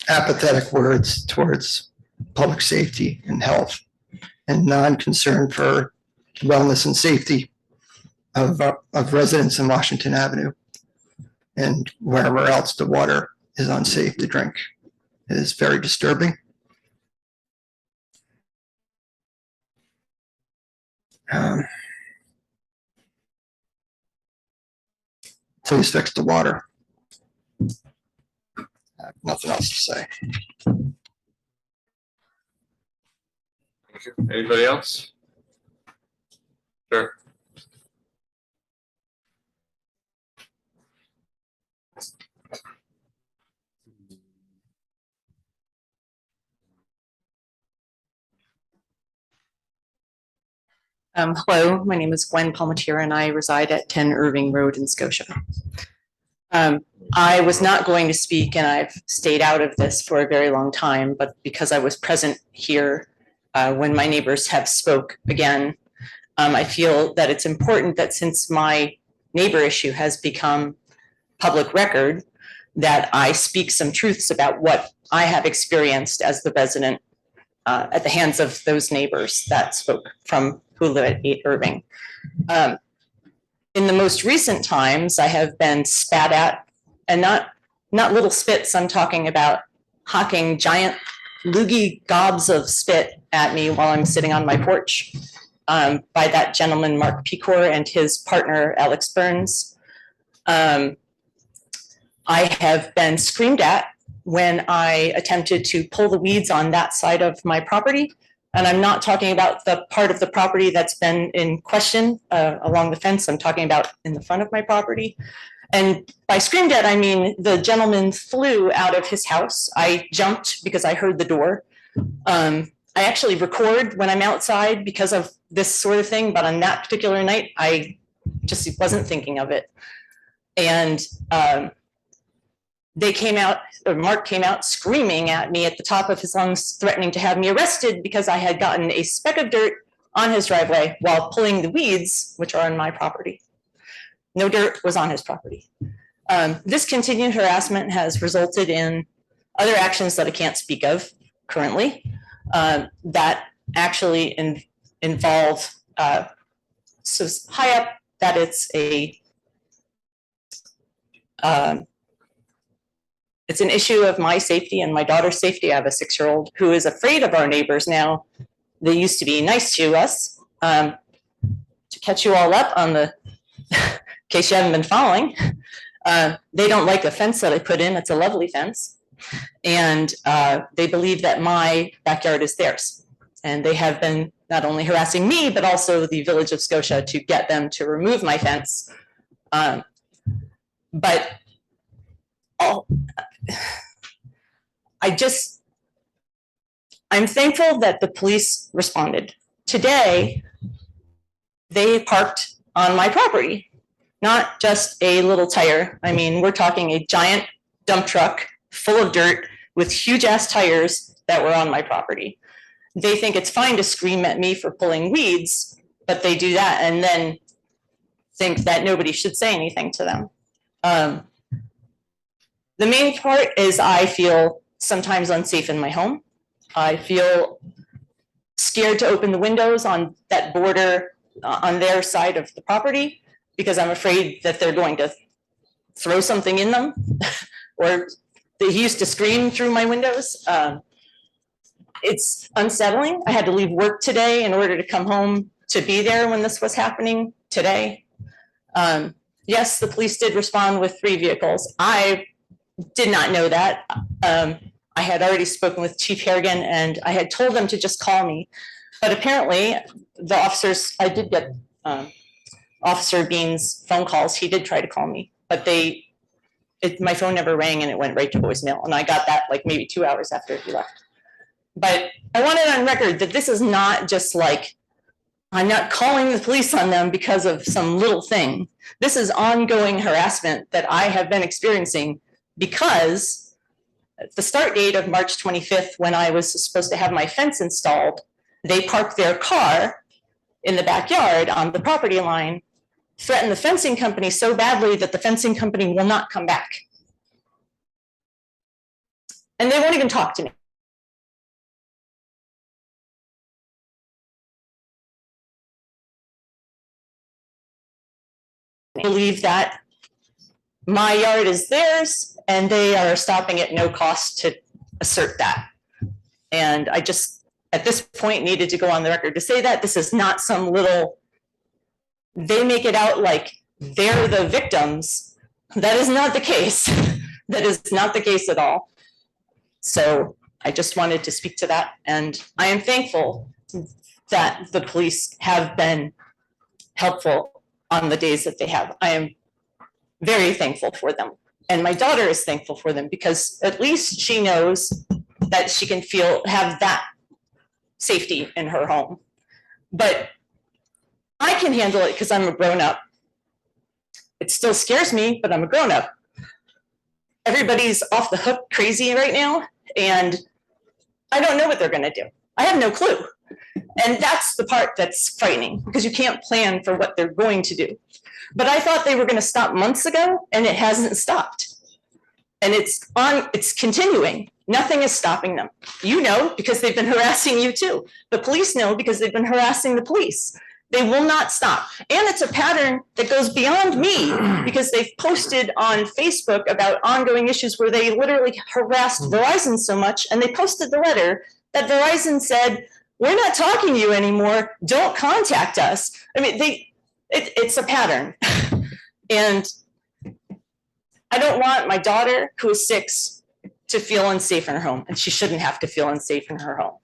apathetic words towards public safety and health and non-concern for wellness and safety of residents in Washington Avenue and wherever else the water is unsafe to drink is very disturbing. Please fix the water. I have nothing else to say. Thank you. Anybody else? Sure. Hello, my name is Gwen Palmatier and I reside at 10 Irving Road in Scotia. I was not going to speak and I've stayed out of this for a very long time, but because I was present here when my neighbors have spoke again, I feel that it's important that since my neighbor issue has become public record, that I speak some truths about what I have experienced as the resident at the hands of those neighbors that spoke from who live at 8 Irving. In the most recent times, I have been spat at, and not little spits, I'm talking about hawking giant loogie gobs of spit at me while I'm sitting on my porch by that gentleman, Mark Pecor, and his partner, Alex Burns. I have been screamed at when I attempted to pull the weeds on that side of my property. And I'm not talking about the part of the property that's been in question along the fence. I'm talking about in the front of my property. And by screamed at, I mean the gentleman flew out of his house. I jumped because I heard the door. I actually record when I'm outside because of this sort of thing, but on that particular night, I just wasn't thinking of it. And they came out, or Mark came out screaming at me at the top of his lungs, threatening to have me arrested because I had gotten a speck of dirt on his driveway while pulling the weeds, which are on my property. No dirt was on his property. This continued harassment has resulted in other actions that I can't speak of currently that actually involve so high up that it's it's an issue of my safety and my daughter's safety. I have a 6-year-old who is afraid of our neighbors now. They used to be nice to us. To catch you all up on the case you haven't been following, they don't like the fence that I put in. It's a lovely fence. And they believe that my backyard is theirs. And they have been not only harassing me, but also the Village of Scotia to get them to remove my fence. But I'm thankful that the police responded. Today, they parked on my property, not just a little tire. I mean, we're talking a giant dump truck full of dirt with huge ass tires that were on my property. They think it's fine to scream at me for pulling weeds, but they do that and then think that nobody should say anything to them. The main part is I feel sometimes unsafe in my home. I feel scared to open the windows on that border on their side of the property because I'm afraid that they're going to throw something in them or they used to scream through my windows. It's unsettling. I had to leave work today in order to come home to be there when this was happening today. Yes, the police did respond with 3 vehicles. I did not know that. I had already spoken with Chief Harrigan and I had told them to just call me. But apparently the officers, I did get Officer Bean's phone calls. He did try to call me, but my phone never rang and it went right to voicemail. And I got that like maybe 2 hours after he left. But I want it on record that this is not just like, I'm not calling the police on them because of some little thing. This is ongoing harassment that I have been experiencing because at the start date of March 25th, when I was supposed to have my fence installed, they parked their car in the backyard on the property line, threatened the fencing company so badly that the fencing company will not come back. And they won't even talk to me. Believe that my yard is theirs and they are stopping at no cost to assert that. And I just, at this point, needed to go on the record to say that this is not some little, they make it out like they're the victims. That is not the case. That is not the case at all. So I just wanted to speak to that. And I am thankful that the police have been helpful on the days that they have. I am very thankful for them. And my daughter is thankful for them because at least she knows that she can have that safety in her home. But I can handle it because I'm a grown-up. It still scares me, but I'm a grown-up. Everybody's off the hook crazy right now, and I don't know what they're gonna do. I have no clue. And that's the part that's frightening because you can't plan for what they're going to do. But I thought they were going to stop months ago and it hasn't stopped. And it's continuing. Nothing is stopping them. You know, because they've been harassing you too. The police know because they've been harassing the police. They will not stop. And it's a pattern that goes beyond me because they've posted on Facebook about ongoing issues where they literally harassed Verizon so much and they posted the letter that Verizon said, we're not talking to you anymore. Don't contact us. I mean, it's a pattern. And I don't want my daughter, who is 6, to feel unsafe in her home. And she shouldn't have to feel unsafe in her home.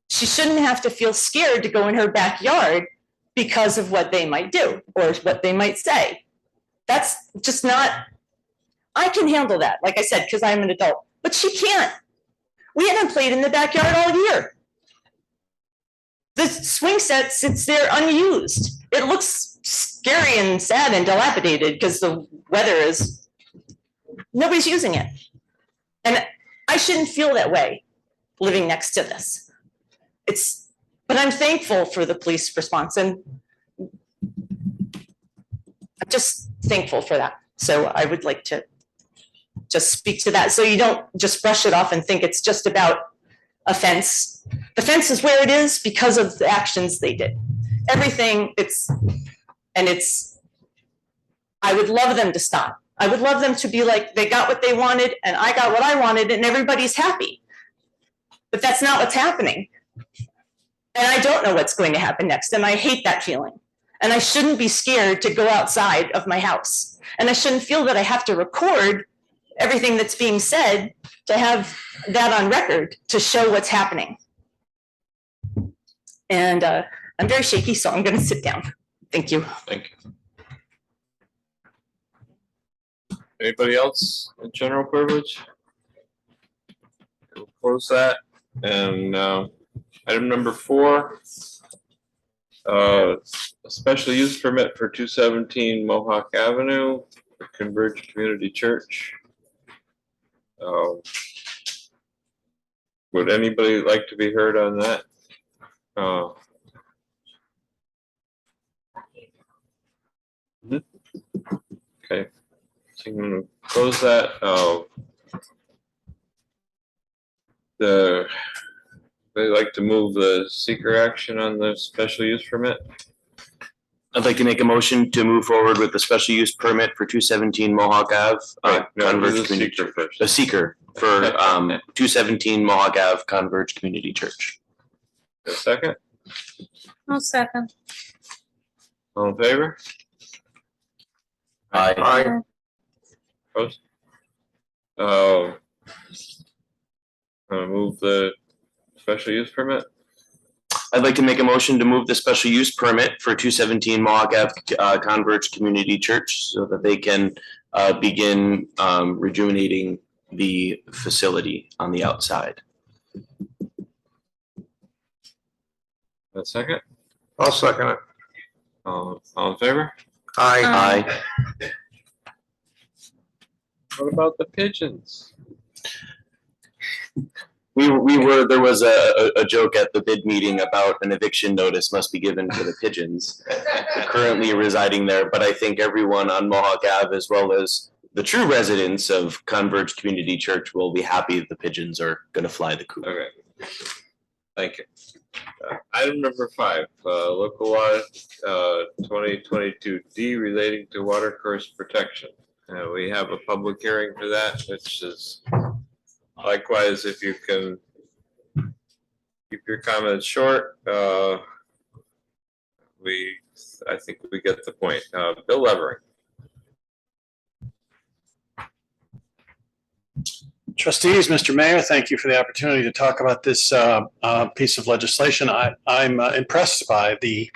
She shouldn't have to feel scared to go in her backyard because of what they might do or what they might say. That's just not, I can handle that, like I said, because I'm an adult. But she can't. We haven't played in the backyard all year. The swing set sits there unused. It looks scary and sad and dilapidated because the weather is, nobody's using it. And I shouldn't feel that way living next to this. But I'm thankful for the police response and I'm just thankful for that. So I would like to just speak to that so you don't just brush it off and think it's just about a fence. The fence is where it is because of the actions they did. Everything, I would love them to stop. I would love them to be like, they got what they wanted and I got what I wanted and everybody's happy. But that's not what's happening. And I don't know what's going to happen next and I hate that feeling. And I shouldn't be scared to go outside of my house. And I shouldn't feel that I have to record everything that's being said to have that on record to show what's happening. And I'm very shaky, so I'm going to sit down. Thank you. Thank you. Anybody else in general privilege? We'll close that. And item number 4, a special use permit for 217 Mohawk Avenue, Converge Community Church. Would anybody like to be heard on that? Okay, so I'm gonna close that. They like to move the seeker action on the special use permit. I'd like to make a motion to move forward with the special use permit for 217 Mohawk Ave. Converge Community Seeker first. The seeker for 217 Mohawk Ave, Converge Community Church. A second? I'll second. All in favor? Aye. Opposed? Move the special use permit. I'd like to make a motion to move the special use permit for 217 Mohawk Ave, Converge Community Church so that they can begin rejuvenating the facility on the outside. A second? I'll second it. All in favor? Aye. What about the pigeons? There was a joke at the bid meeting about an eviction notice must be given for the pigeons currently residing there, but I think everyone on Mohawk Ave, as well as the true residents of Converge Community Church, will be happy that the pigeons are going to fly the coop. Okay. Thank you. Item number 5, local law 2022D relating to watercourse protection. We have a public hearing for that, which is likewise, if you can keep your comments short, I think we get the point. Bill Levering. Trustees, Mr. Mayor, thank you for the opportunity to talk about this piece of legislation. I'm impressed by the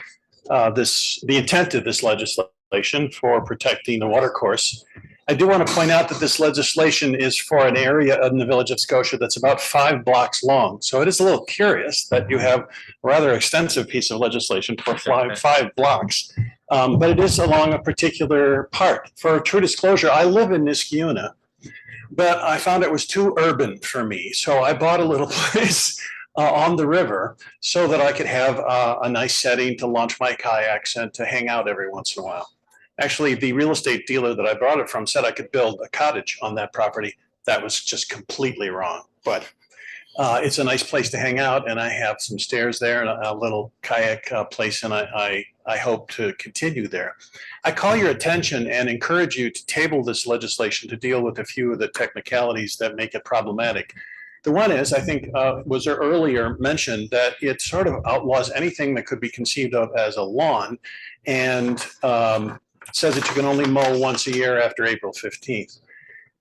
intent of this legislation for protecting the watercourse. I do want to point out that this legislation is for an area in the village of Scotia that's about 5 blocks long. So it is a little curious that you have a rather extensive piece of legislation for 5 blocks, but it is along a particular part. For true disclosure, I live in Niskayuna, but I found it was too urban for me. So I bought a little place on the river so that I could have a nice setting to launch my kayaks and to hang out every once in a while. Actually, the real estate dealer that I bought it from said I could build a cottage on that property. That was just completely wrong. But it's a nice place to hang out, and I have some stairs there and a little kayak place, and I hope to continue there. I call your attention and encourage you to table this legislation to deal with a few of the technicalities that make it problematic. The one is, I think, was there earlier mentioned that it sort of outlaws anything that could be conceived of as a lawn, and says that you can only mow once a year after April 15th.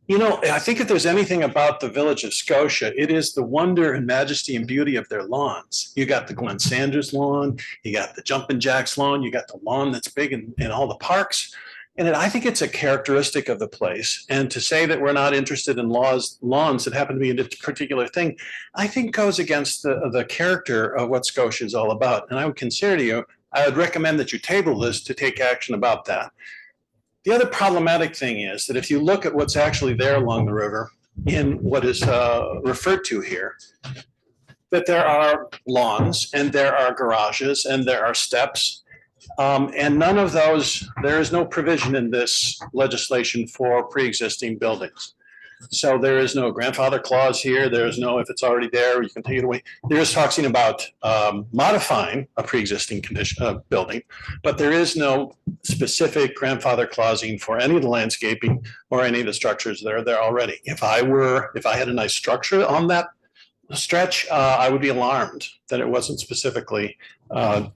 You know, I think if there's anything about the village of Scotia, it is the wonder and majesty and beauty of their lawns. You got the Glenn Sanders lawn, you got the Jumpin' Jacks lawn, you got the lawn that's big in all the parks. And I think it's a characteristic of the place. And to say that we're not interested in lawns that happen to be a particular thing, I think goes against the character of what Scotia is all about. And I would consider to you, I would recommend that you table this to take action about that. The other problematic thing is that if you look at what's actually there along the river in what is referred to here, that there are lawns and there are garages and there are steps, and none of those, there is no provision in this legislation for pre-existing buildings. So there is no grandfather clause here. There is no, if it's already there, you can take it away. There is talking about modifying a pre-existing condition building, but there is no specific grandfather clausing for any of the landscaping or any of the structures that are there already. If I had a nice structure on that stretch, I would be alarmed that it wasn't specifically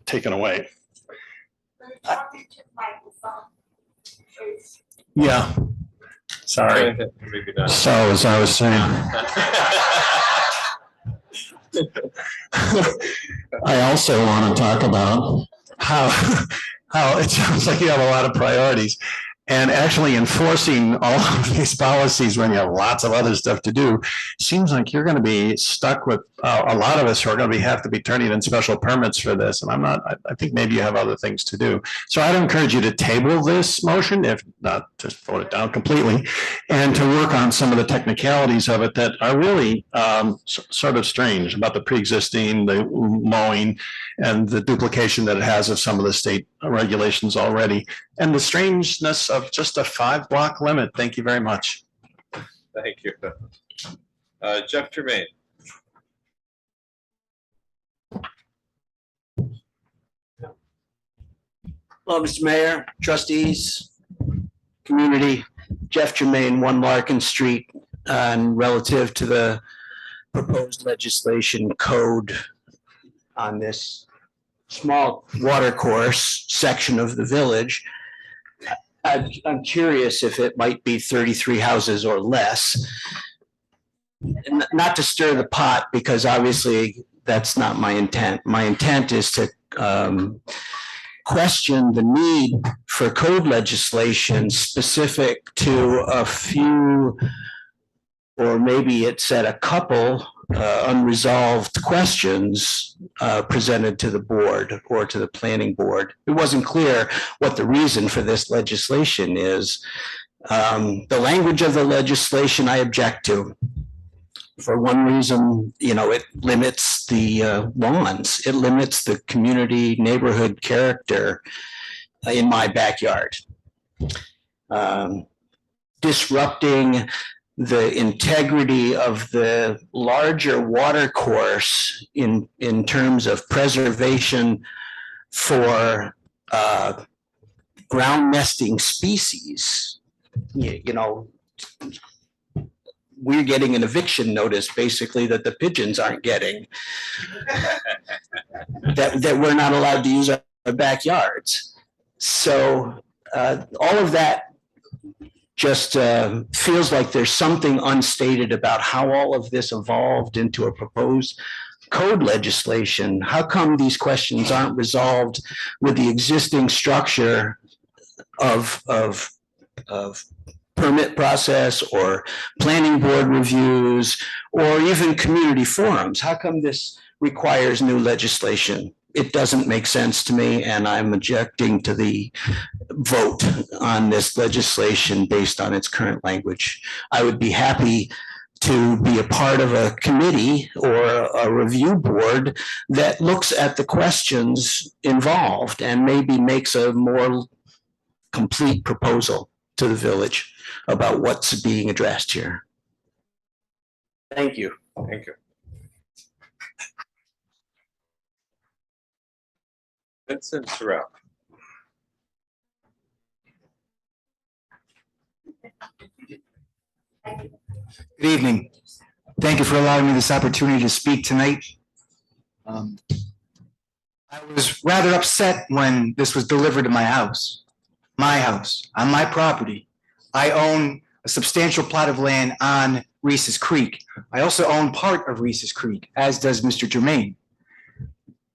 taken away. Yeah. Sorry. Maybe not. So as I was saying, I also want to talk about how it sounds like you have a lot of priorities. And actually enforcing all of these policies when you have lots of other stuff to do, seems like you're going to be stuck with a lot of us who are going to have to be turning in special permits for this. And I think maybe you have other things to do. So I'd encourage you to table this motion, if not just vote it down completely, and to work on some of the technicalities of it that are really sort of strange about the pre-existing, the mowing, and the duplication that it has of some of the state regulations already, and the strangeness of just a 5-block limit. Thank you very much. Thank you. Jeff Tremaine. Hello, Mr. Mayor, trustees, community. Jeff Jermaine, 1 Larkin Street, and relative to the proposed legislation code on this small water course section of the village. I'm curious if it might be 33 houses or less. Not to stir the pot, because obviously that's not my intent. My intent is to question the need for code legislation specific to a few, or maybe it said a couple, unresolved questions presented to the board or to the planning board. It wasn't clear what the reason for this legislation is. The language of the legislation I object to. For one reason, it limits the lawns. It limits the community neighborhood character in my backyard. Disrupting the integrity of the larger water course in terms of preservation for ground nesting species. We're getting an eviction notice, basically, that the pigeons aren't getting, that we're not allowed to use our backyards. So all of that just feels like there's something unstated about how all of this evolved into a proposed code legislation. How come these questions aren't resolved with the existing structure of permit process or planning board reviews or even community forums? How come this requires new legislation? It doesn't make sense to me, and I'm objecting to the vote on this legislation based on its current language. I would be happy to be a part of a committee or a review board that looks at the questions involved and maybe makes a more complete proposal to the village about what's being addressed here. Thank you. Thank you. Vincent Sorrell. Good evening. Thank you for allowing me this opportunity to speak tonight. I was rather upset when this was delivered to my house, on my property. I own a substantial plot of land on Reese's Creek. I also own part of Reese's Creek, as does Mr. Jermaine.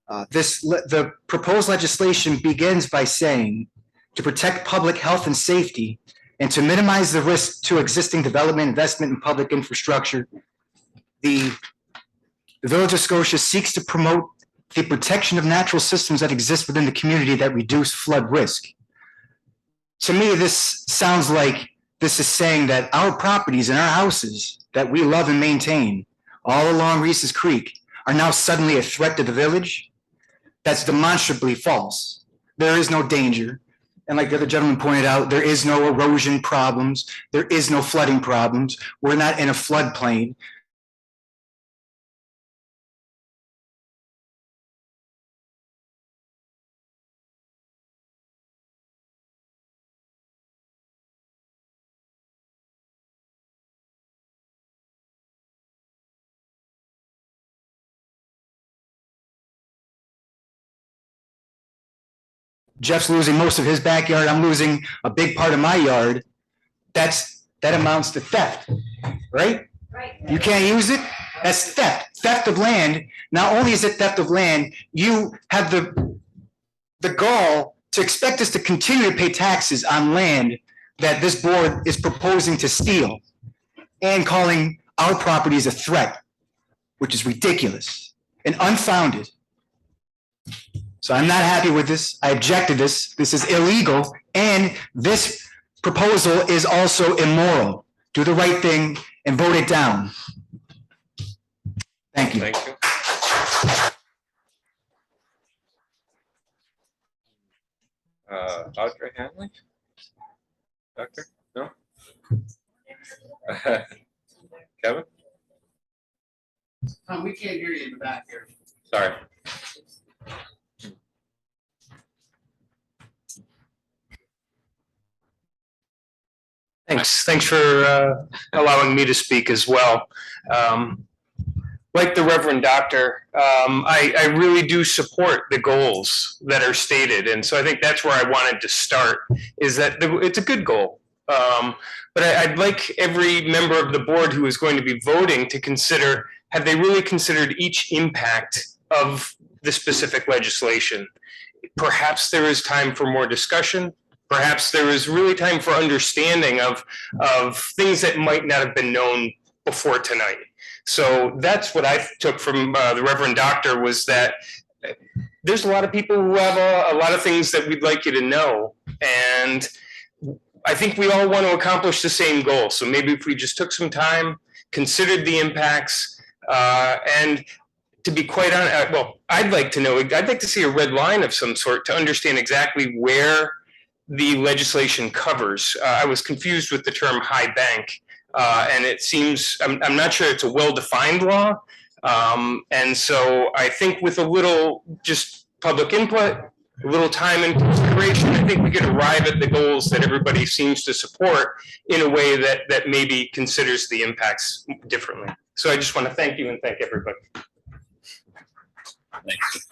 The proposed legislation begins by saying, to protect public health and safety and to minimize the risk to existing development, investment in public infrastructure, the Village of Scotia seeks to promote the protection of natural systems that exist within the community that reduce flood risk. To me, this sounds like this is saying that our properties and our houses that we love and maintain all along Reese's Creek are now suddenly a threat to the village. That's demonstrably false. There is no danger. And like the other gentleman pointed out, there is no erosion problems. There is no flooding problems. We're not in a floodplain. Jeff's losing most of his backyard, I'm losing a big part of my yard. That amounts to theft, right? You can't use it, that's theft of land. Not only is it theft of land, you have the gall to expect us to continue to pay taxes on land that this board is proposing to steal and calling our properties a threat, which is ridiculous and unfounded. So I'm not happy with this. I object to this. This is illegal, and this proposal is also immoral. Do the right thing and vote it down. Thank you. Thank you. Audrey Hanley? Doctor? No? Kevin? We can't hear you in the back here. Sorry. Thanks for allowing me to speak as well. Like the Reverend Doctor, I really do support the goals that are stated. And so I think that's where I wanted to start, is that it's a good goal. But I'd like every member of the board who is going to be voting to consider, have they really considered each impact of the specific legislation? Perhaps there is time for more discussion. Perhaps there is really time for understanding of things that might not have been known before tonight. So that's what I took from the Reverend Doctor, was that there's a lot of people who have a lot of things that we'd like you to know. And I think we all want to accomplish the same goal. So maybe if we just took some time, considered the impacts, and to be quite honest, well, I'd like to see a red line of some sort to understand exactly where the legislation covers. I was confused with the term high bank, and it seems, I'm not sure it's a well-defined law. And so I think with a little just public input, a little time and consideration, I think we could arrive at the goals that everybody seems to support in a way that maybe considers the impacts differently. So I just want to thank you and thank everybody. Thanks.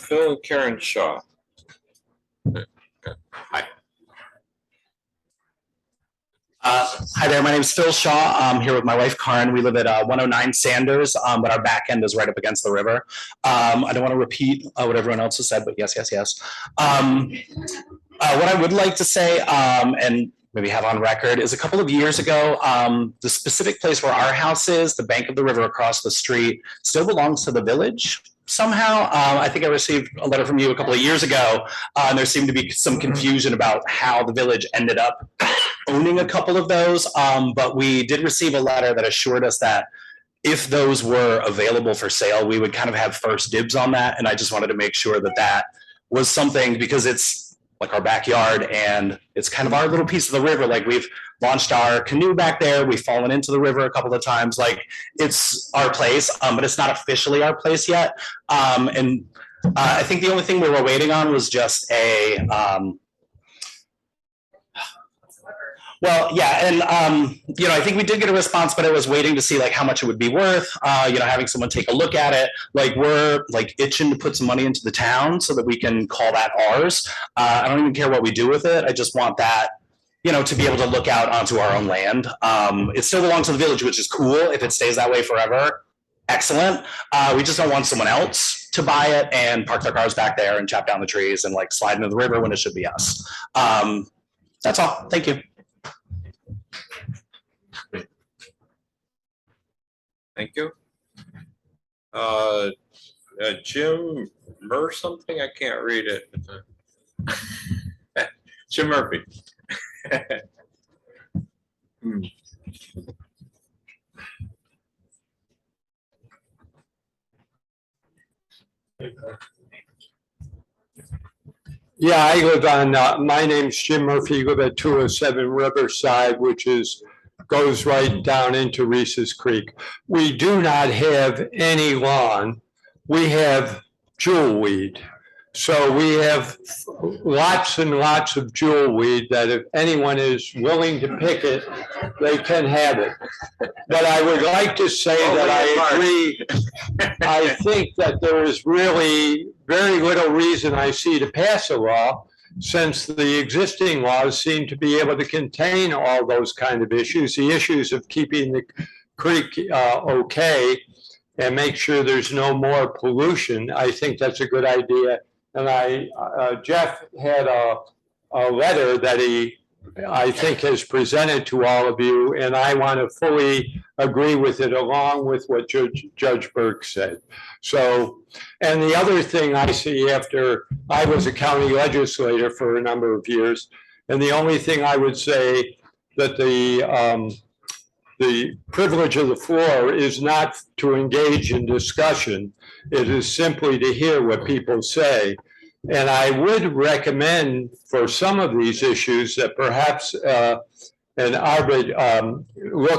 Phil and Karen Shaw. Hi. Hi there, my name is Phil Shaw. I'm here with my wife Karen. We live at 109 Sanders, but our back end is right up against the river. I don't want to repeat what everyone else has said, but yes. What I would like to say, and maybe have on record, is a couple of years ago, the specific place where our house is, the bank of the river across the street, still belongs to the village. Somehow, I think I received a letter from you a couple of years ago, and there seemed to be some confusion about how the village ended up owning a couple of those, but we did receive a letter that assured us that if those were available for sale, we would kind of have first dibs on that, and I just wanted to make sure that that was something, because it's like our backyard and it's kind of our little piece of the river. Like, we've launched our canoe back there, we've fallen into the river a couple of times. Like, it's our place, but it's not officially our place yet. And I think the only thing we were waiting on was just a well, yeah, and I think we did get a response, but I was waiting to see like how much it would be worth. Having someone take a look at it. Like, we're like itching to put some money into the town so that we can call that ours. I don't even care what we do with it. I just want that, to be able to look out onto our own land. It still belongs to the village, which is cool. If it stays that way forever, excellent. We just don't want someone else to buy it and park their cars back there and chop down the trees and like slide into the river when it should be us. That's all. Thank you. Thank you. Jim something, I can't read it. Jim Murphy. Yeah, I live on, my name's Jim Murphy, I live at 207 Riverside, which goes right down into Reese's Creek. We do not have any lawn. We have jewelweed. So we have lots and lots of jewel weed that if anyone is willing to pick it, they can have it. But I would like to say that I agree. I think that there is really very little reason I see to pass a law, since the existing laws seem to be able to contain all those kind of issues, the issues of keeping the creek okay and make sure there's no more pollution. I think that's a good idea. And Jeff had a letter that I think has presented to all of you, and I want to fully agree with it, along with what Judge Burke said. So, and the other thing I see, after I was a county legislator for a number of years, and the only thing I would say that the privilege of the floor is not to engage in discussion. It is simply to hear what people say. And I would recommend for some of these issues that perhaps look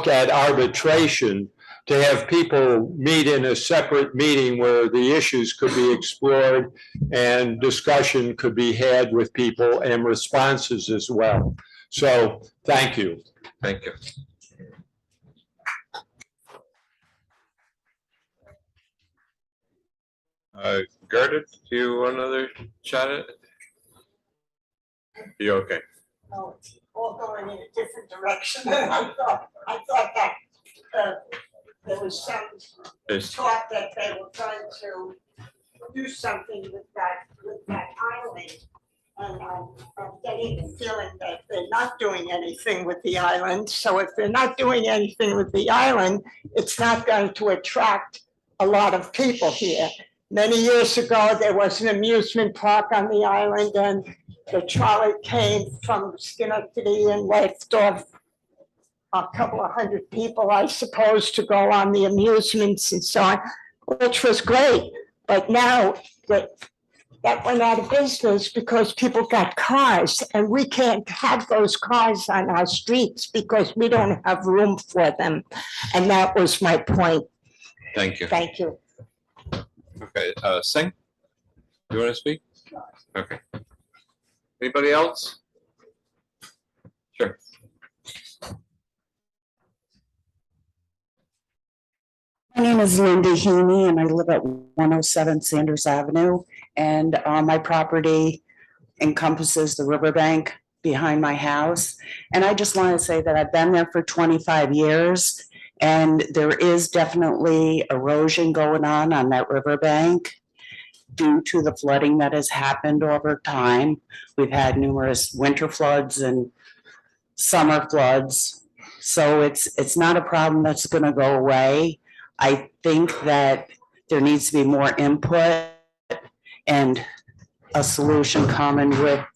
at arbitration, to have people meet in a separate meeting where the issues could be explored and discussion could be had with people and responses as well. So thank you. Thank you. Gerda, do you want another shot at it? You okay? No, it's all going in a different direction than I thought. I thought that there was some talk that they were trying to do something with that island. And I'm getting the feeling that they're not doing anything with the island. So if they're not doing anything with the island, it's not going to attract a lot of people here. Many years ago, there was an amusement park on the island, and the trolley came from Schenectady and left off a couple of hundred people, I suppose, to go on the amusements and so on, which was great. But now that went out of business because people got cars, and we can't have those cars on our streets because we don't have room for them. And that was my point. Thank you. Thank you. Okay, Singh, you want to speak? Okay. Anybody else? Sure. My name is Linda Heaney, and I live at 107 Sanders Avenue. And my property encompasses the riverbank behind my house. And I just want to say that I've been there for 25 years. And there is definitely erosion going on that riverbank due to the flooding that has happened over time. We've had numerous winter floods and summer floods. So it's not a problem that's going to go away. I think that there needs to be more input and a solution coming with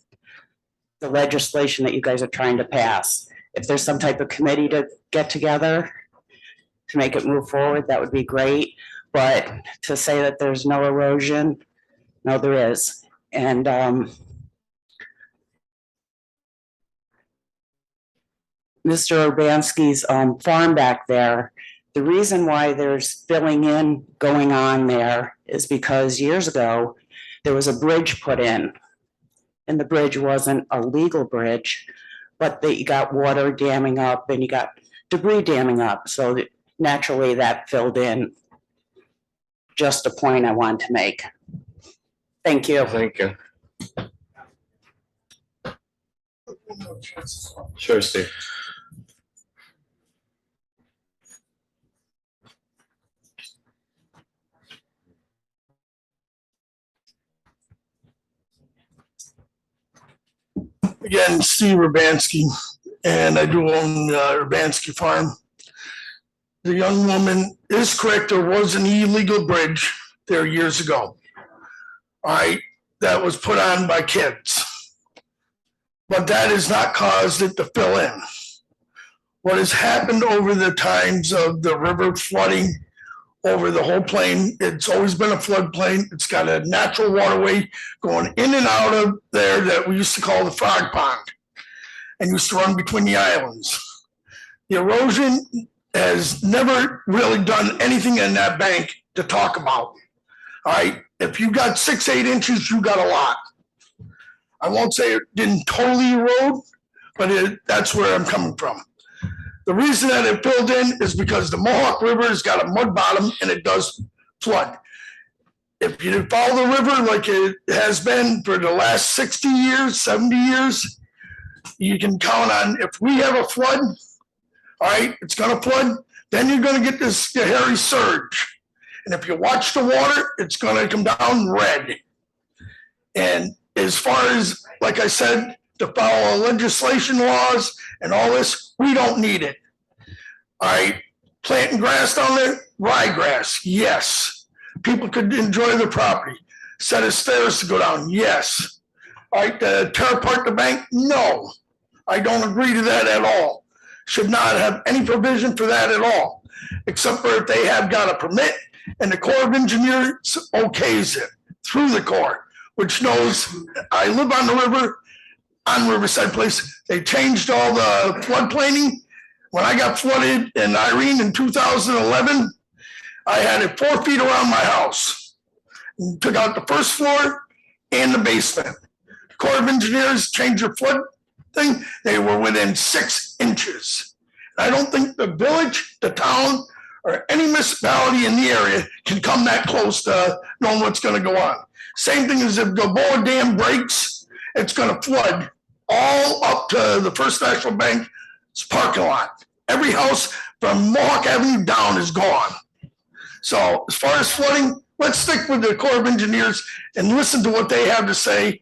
the legislation that you guys are trying to pass. If there's some type of committee to get together to make it move forward, that would be great. But to say that there's no erosion, no, there is. And Mr. Urbanski's farm back there, the reason why there's filling in going on there is because years ago, there was a bridge put in. And the bridge wasn't a legal bridge, but you got water damming up and you got debris damming up. So naturally that filled in. Just a point I wanted to make. Thank you. Thank you. Sure, Steve. Again, Steve Urbanski, and I do own Urbanski Farm. The young woman is correct. There was an illegal bridge there years ago. All right, that was put on by kids. But that has not caused it to fill in. What has happened over the times of the river flooding over the whole plain, it's always been a floodplain. It's got a natural waterway going in and out of there that we used to call the frog pond and used to run between the islands. The erosion has never really done anything in that bank to talk about. All right, if you got 6, 8 inches, you got a lot. I won't say it didn't totally erode, but that's where I'm coming from. The reason that it filled in is because the Mohawk River has got a mud bottom and it does flood. If you follow the river like it has been for the last 60 years, 70 years, you can count on if we have a flood, all right, it's gonna flood, then you're gonna get this hairy surge. And if you watch the water, it's gonna come down red. And as far as, like I said, to follow legislation laws and all this, we don't need it. All right, planting grass down there, ryegrass, yes. People could enjoy their property. Set of stairs to go down, yes. All right, tear apart the bank, no. I don't agree to that at all. Should not have any provision for that at all, except for if they have got a permit and the Corps of Engineers okays it through the Corps, which knows I live on the river, on Riverside Place. They changed all the floodplaning. When I got flooded in Irene in 2011, I had it 4 feet around my house. Took out the first floor and the basement. The Corps of Engineers changed their flood thing. They were within 6 inches. I don't think the village, the town, or any municipality in the area can come that close to knowing what's going to go on. Same thing as if Gilboa Dam breaks, it's going to flood all up to the First National Bank's parking lot. Every house from Mohawk Avenue down is gone. So as far as flooding, let's stick with the Corps of Engineers and listen to what they have to say.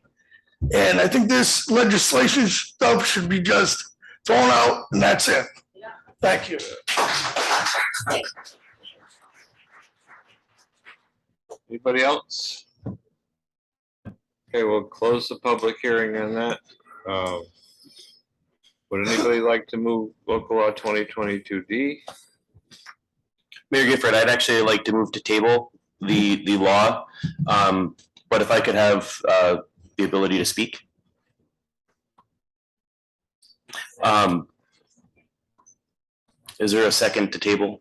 And I think this legislation stuff should be just thrown out and that's it. Thank you. Anybody else? Okay, we'll close the public hearing on that. Would anybody like to move local law 2022D? Mayor Gifford, I'd actually like to move to table the law, but if I could have the ability to speak. Is there a second to table?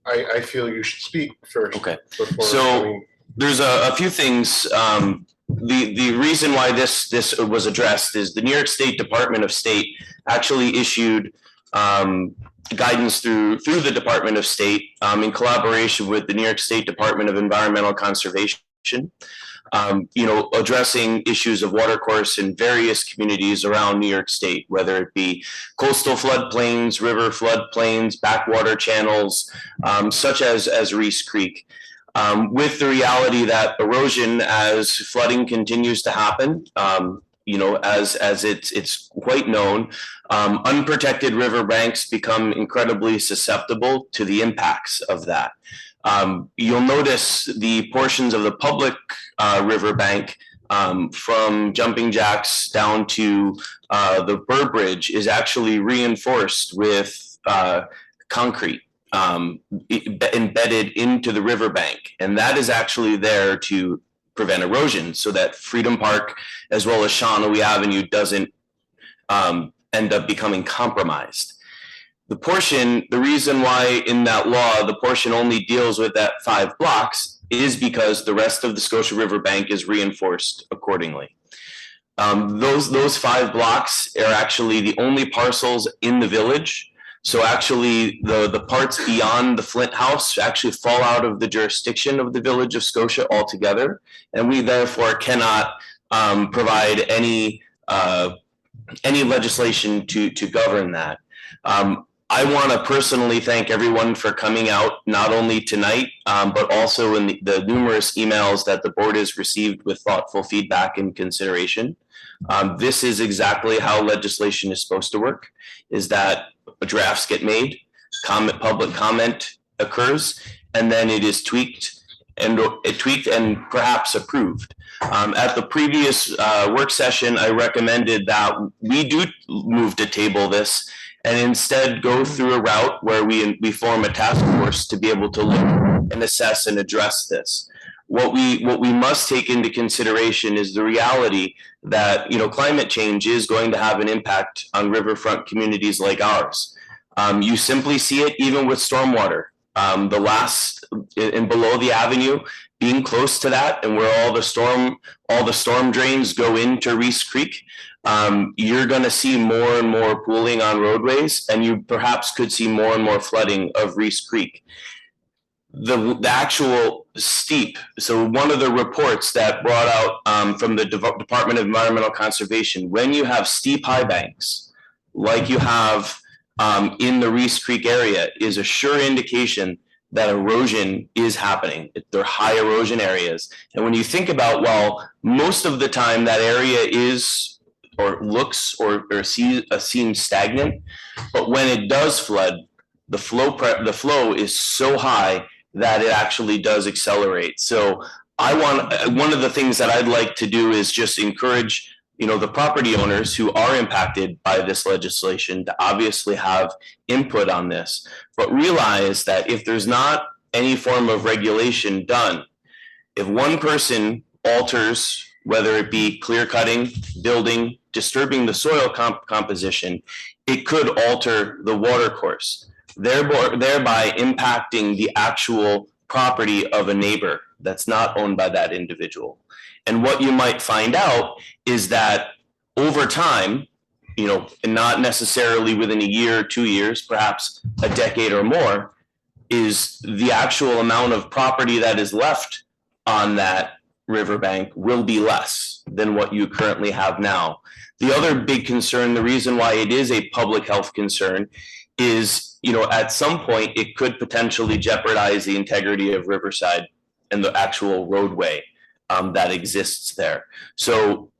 I feel you should speak first. Okay. So there's a few things. The reason why this was addressed is the New York State Department of State actually issued guidance through the Department of State in collaboration with the New York State Department of Environmental Conservation, addressing issues of watercourse in various communities around New York State, whether it be coastal floodplains, river floodplains, backwater channels, such as Reese Creek. With the reality that erosion as flooding continues to happen, as it's quite known, unprotected riverbanks become incredibly susceptible to the impacts of that. You'll notice the portions of the public riverbank from Jumping Jacks down to the Burr Bridge is actually reinforced with concrete embedded into the riverbank, and that is actually there to prevent erosion so that Freedom Park as well as Shawnee Avenue doesn't end up becoming compromised. The reason why in that law, the portion only deals with that 5 blocks is because the rest of the Scotia River Bank is reinforced accordingly. Those 5 blocks are actually the only parcels in the village. So actually the parts beyond the Flint House actually fall out of the jurisdiction of the village of Scotia altogether. And we therefore cannot provide any legislation to govern that. I want to personally thank everyone for coming out, not only tonight, but also in the numerous emails that the board has received with thoughtful feedback and consideration. This is exactly how legislation is supposed to work, is that drafts get made, public comment occurs, and then it is tweaked and perhaps approved. At the previous work session, I recommended that we do move to table this and instead go through a route where we form a task force to be able to look and assess and address this. What we must take into consideration is the reality that climate change is going to have an impact on riverfront communities like ours. You simply see it even with stormwater. the last, and below the avenue, being close to that and where all the storm drains go into Reese Creek, you're going to see more and more pooling on roadways, and you perhaps could see more and more flooding of Reese Creek. The actual steep, so one of the reports that brought out from the Department of Environmental Conservation, when you have steep high banks like you have in the Reese Creek area, is a sure indication that erosion is happening. They're high erosion areas. And when you think about, well, most of the time that area is or looks or seems stagnant, but when it does flood, the flow is so high that it actually does accelerate. So one of the things that I'd like to do is just encourage, the property owners who are impacted by this legislation to obviously have input on this, but realize that if there's not any form of regulation done, if one person alters, whether it be clear cutting, building, disturbing the soil composition, it could alter the water course, thereby impacting the actual property of a neighbor that's not owned by that individual. And what you might find out is that over time, and not necessarily within a year or 2 years, perhaps a decade or more, is the actual amount of property that is left on that riverbank will be less than what you currently have now. The other big concern, the reason why it is a public health concern, is, at some point it could potentially jeopardize the integrity of Riverside and the actual roadway that exists there. So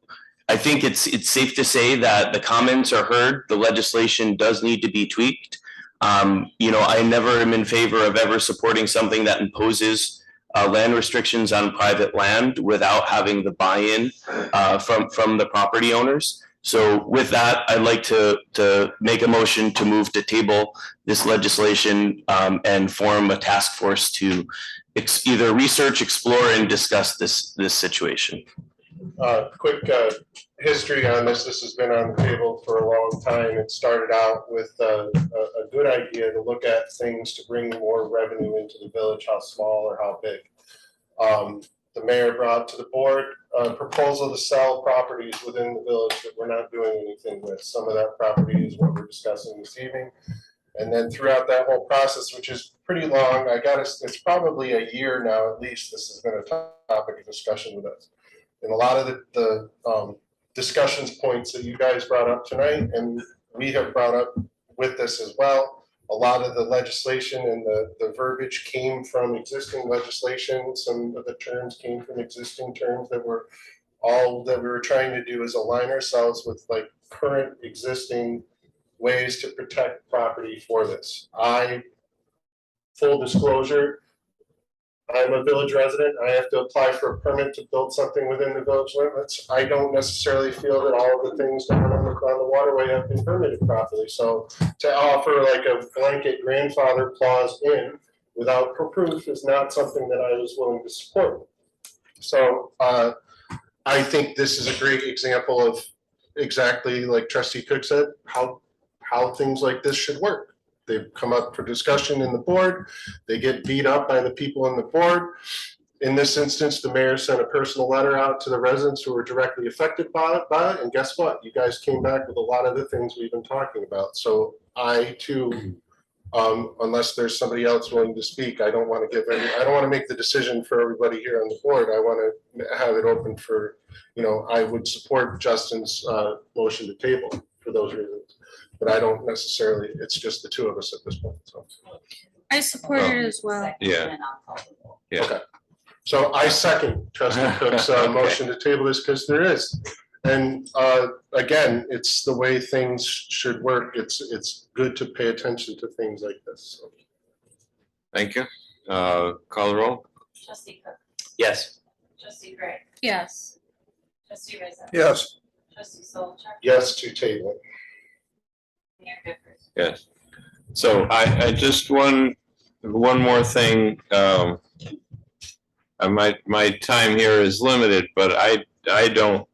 I think it's safe to say that the comments are heard. The legislation does need to be tweaked. I never am in favor of ever supporting something that imposes land restrictions on private land without having the buy-in from the property owners. So with that, I'd like to make a motion to move to table this legislation and form a task force to either research, explore, and discuss this situation. Quick history on this. This has been on the table for a long time. It started out with a good idea to look at things to bring more revenue into the village, how small or how big. The mayor brought to the board a proposal to sell properties within the village that we're not doing anything with. Some of that property is what we're discussing this evening. And then throughout that whole process, which is pretty long, it's probably a year now at least, this has been a topic of discussion with us. And a lot of the discussions points that you guys brought up tonight, and we have brought up with this as well, a lot of the legislation and the verbiage came from existing legislation. Some of the terms came from existing terms that all that we were trying to do is align ourselves with like current existing ways to protect property for this. Full disclosure, I'm a village resident. I have to apply for a permit to build something within the village limits. I don't necessarily feel that all of the things down on the waterway have been permitted properly. So to offer like a blanket grandfather clause in without proof is not something that I was willing to support. So I think this is a great example of exactly like Trustee Cook said, how things like this should work. They've come up for discussion in the board. They get beat up by the people in the board. In this instance, the mayor sent a personal letter out to the residents who were directly affected by it. And guess what? You guys came back with a lot of the things we've been talking about. So I too, unless there's somebody else willing to speak, I don't want to make the decision for everybody here on the board. I want to have it open for, I would support Justin's motion to table for those reasons. But I don't necessarily, it's just the two of us at this point, so. I support it as well. Yeah. Yeah. Okay. So I second Trustee Cook's motion to table this because there is. And again, it's the way things should work. It's good to pay attention to things like this. So. Thank you. Call the roll. Trustee Cook. Yes. Trustee Gray. Yes. Trustee Rizzo. Yes. Trustee Soldier. Yes to table. Mayor Gifford. Yes. So I just one more thing. My time here is limited, but I don't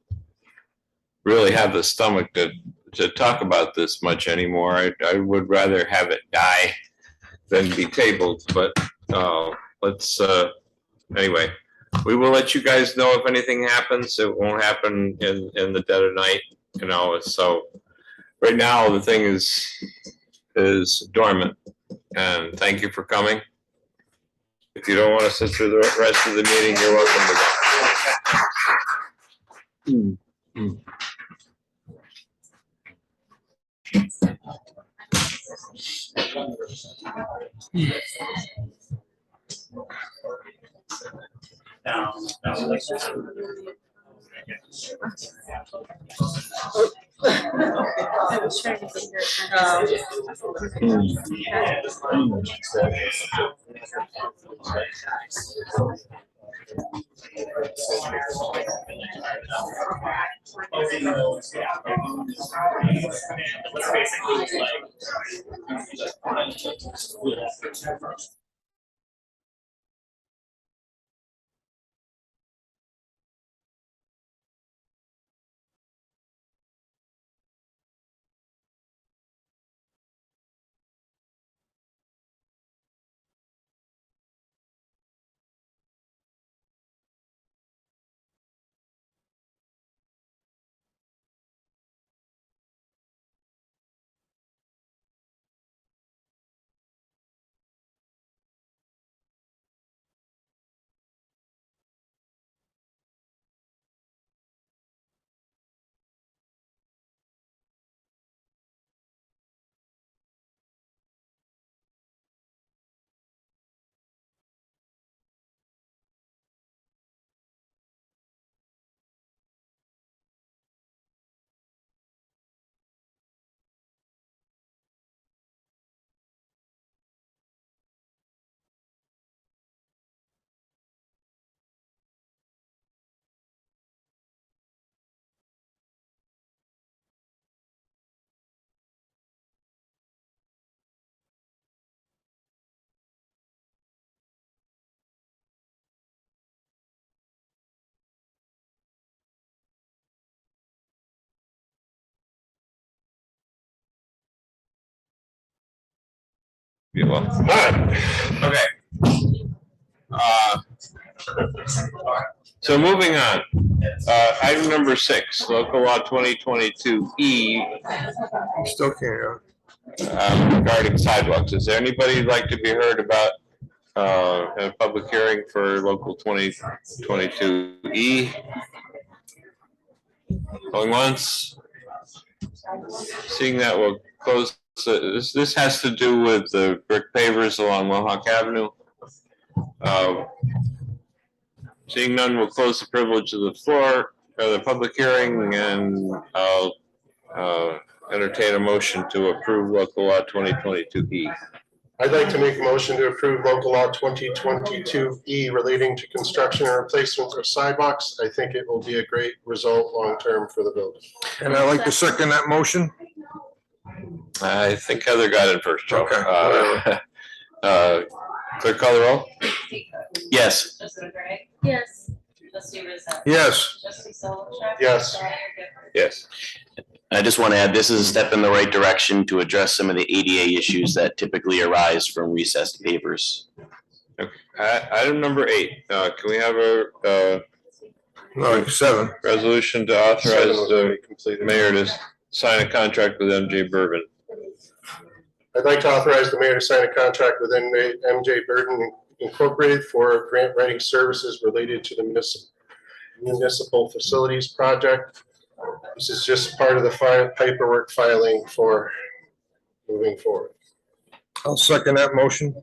really have the stomach to talk about this much anymore. I would rather have it die then be tabled, but, let's, anyway. We will let you guys know if anything happens. It won't happen in the dead of night, you know, so. Right now, the thing is dormant, and thank you for coming. If you don't want to sit through the rest of the meeting, you're welcome to go. I was trying to figure out. You're welcome. All right. Okay. So moving on, item number 6, local law 2022E. Still can't. Regarding sidewalks. Is there anybody who'd like to be heard about a public hearing for local 2022E? Going once? Seeing that, we'll close. This has to do with the brick pavers along Mohawk Avenue. Seeing none, we'll close the privilege of the floor, the public hearing, and I'll entertain a motion to approve local law 2022E. I'd like to make a motion to approve local law 2022E relating to construction and replacement of sidewalks. I think it will be a great result long-term for the village. And I'd like to second that motion. I think Heather got it first, Joe. Okay. Clerk, call the roll. Yes. Trustee Gray? Yes. Trustee Rizzo? Yes. Trustee Solichak? Yes. Mayor Gifford? Yes. I just want to add, this is a step in the right direction to address some of the ADA issues that typically arise from recessed pavers. Okay. Item number 8, can we have a 7. resolution to authorize the mayor to sign a contract with MJ Bourbon? I'd like to authorize the mayor to sign a contract with MJ Burden Incorporated for grant writing services related to the municipal facilities project. This is just part of the paperwork filing for moving forward. I'll second that motion.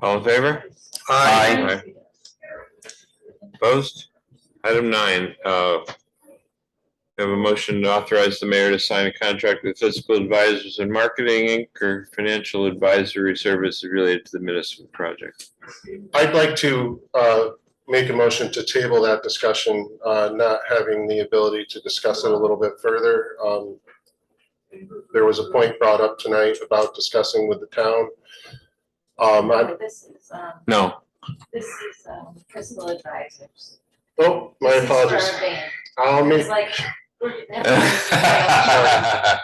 All in favor? Aye. Opposed? Item 9, we have a motion to authorize the mayor to sign a contract with Fiscal Advisors and Marketing Inc. or financial advisory services related to the municipal project. I'd like to make a motion to table that discussion, not having the ability to discuss it a little bit further. There was a point brought up tonight about discussing with the town. This is, No. this is, fiscal advisors. Oh, my This is for apologies. our van. I'll make. It's like,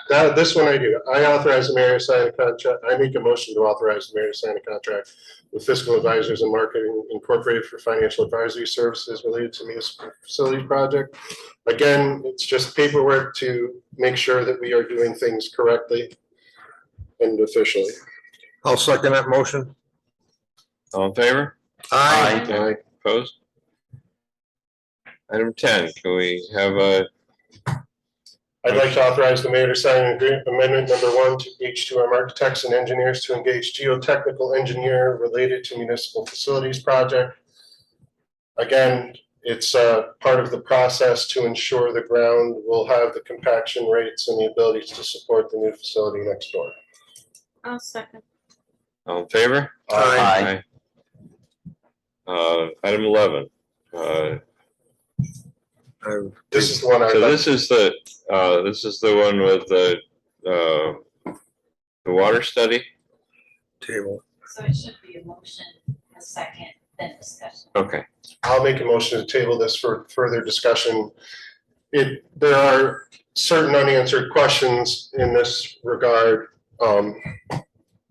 Now, this one I do. I authorize the mayor to sign a contract. I make a motion to authorize the mayor to sign a contract with Fiscal Advisors and Marketing Incorporated for financial advisory services related to municipal facility project. Again, it's just paperwork to make sure that we are doing things correctly and officially. I'll second that motion. All in favor? Aye. Aye. Opposed? Item 10, can we have a, I'd like to authorize the mayor to sign an amendment number 1 to H2M Architects and Engineers to engage geotechnical engineer related to municipal facilities project. Again, it's part of the process to ensure the ground will have the compaction rates and the ability to support the new facility next door. I'll second. all in favor? Aye. Item 11. This is the one I. So this is the one with the water study? Table. So it should be a motion, a second, then discussion. Okay. I'll make a motion to table this for further discussion. There are certain unanswered questions in this regard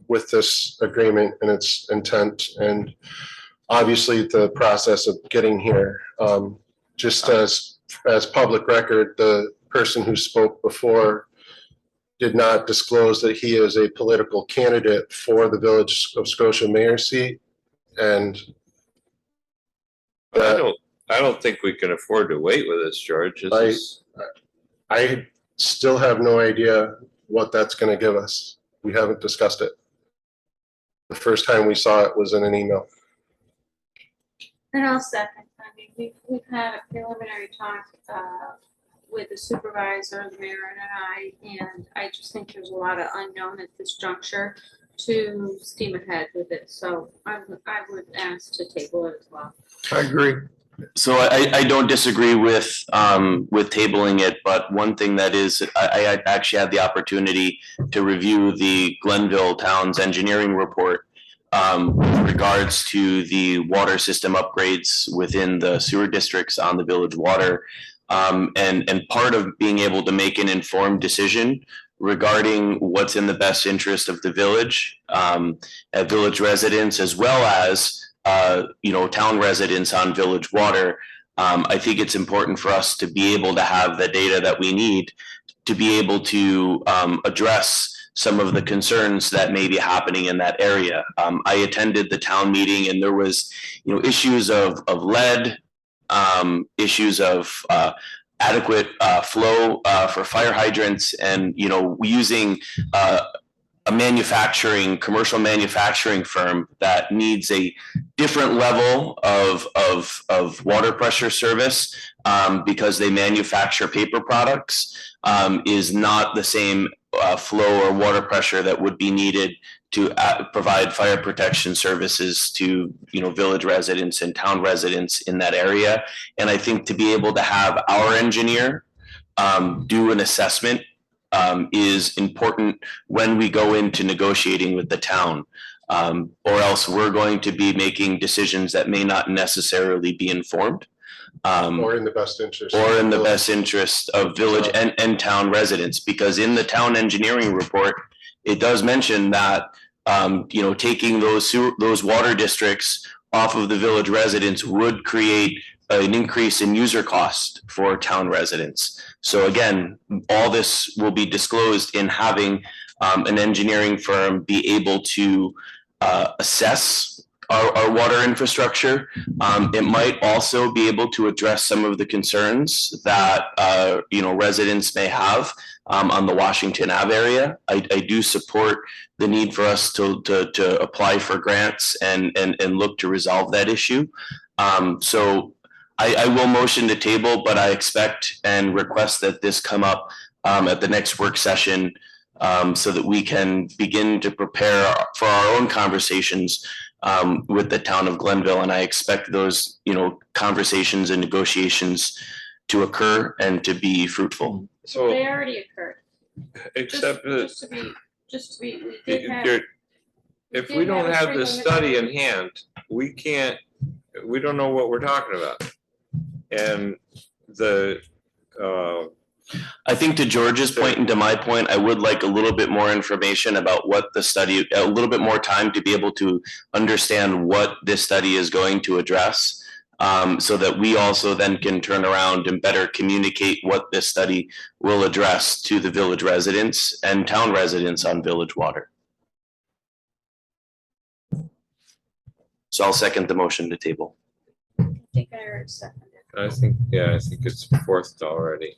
with this agreement and its intent, and obviously the process of getting here. Just as public record, the person who spoke before did not disclose that he is a political candidate for the Village of Scotia mayor seat, and I don't think we can afford to wait with this, George. I still have no idea what that's going to give us. We haven't discussed it. The first time we saw it was in an email. And I'll second. I mean, we've had a preliminary talk with the supervisor, the mayor, and I just think there's a lot of unknown at this juncture to steam ahead with it. So I would ask to table it as well. I agree. So I don't disagree with tabling it, but one thing that is, I actually had the opportunity to review the Glenville Town's engineering report with regards to the water system upgrades within the sewer districts on the village water. And part of being able to make an informed decision regarding what's in the best interest of the village, village residents, as well as town residents on village water. I think it's important for us to be able to have the data that we need to be able to address some of the concerns that may be happening in that area. I attended the town meeting, and there was, issues of lead, issues of adequate flow for fire hydrants, and using a commercial manufacturing firm that needs a different level of water pressure service because they manufacture paper products is not the same flow or water pressure that would be needed to provide fire protection services to village residents and town residents in that area. And I think to be able to have our engineer do an assessment is important when we go into negotiating with the town, or else we're going to be making decisions that may not necessarily be informed. Or in the best interest. Or in the best interest of village and town residents, because in the town engineering report, it does mention that, taking those water districts off of the village residents would create an increase in user cost for town residents. So again, all this will be disclosed in having an engineering firm be able to assess our water infrastructure. It might also be able to address some of the concerns that residents may have on the Washington Ave area. I do support the need for us to apply for grants and look to resolve that issue. So I will motion to table, but I expect and request that this come up at the next work session so that we can begin to prepare for our own conversations with the town of Glenville. And I expect those, conversations and negotiations to occur and to be fruitful. So They already occurred. except Just to be, we did have. if we don't have the study in hand, we don't know what we're talking about. And the I think to George's point and to my point, I would like a little bit more information about what the study, a little bit more time to be able to understand what this study is going to address. So that we also then can turn around and better communicate what this study will address to the village residents and town residents on village water. So I'll second the motion to table. I think I already seconded. I think it's fourth already.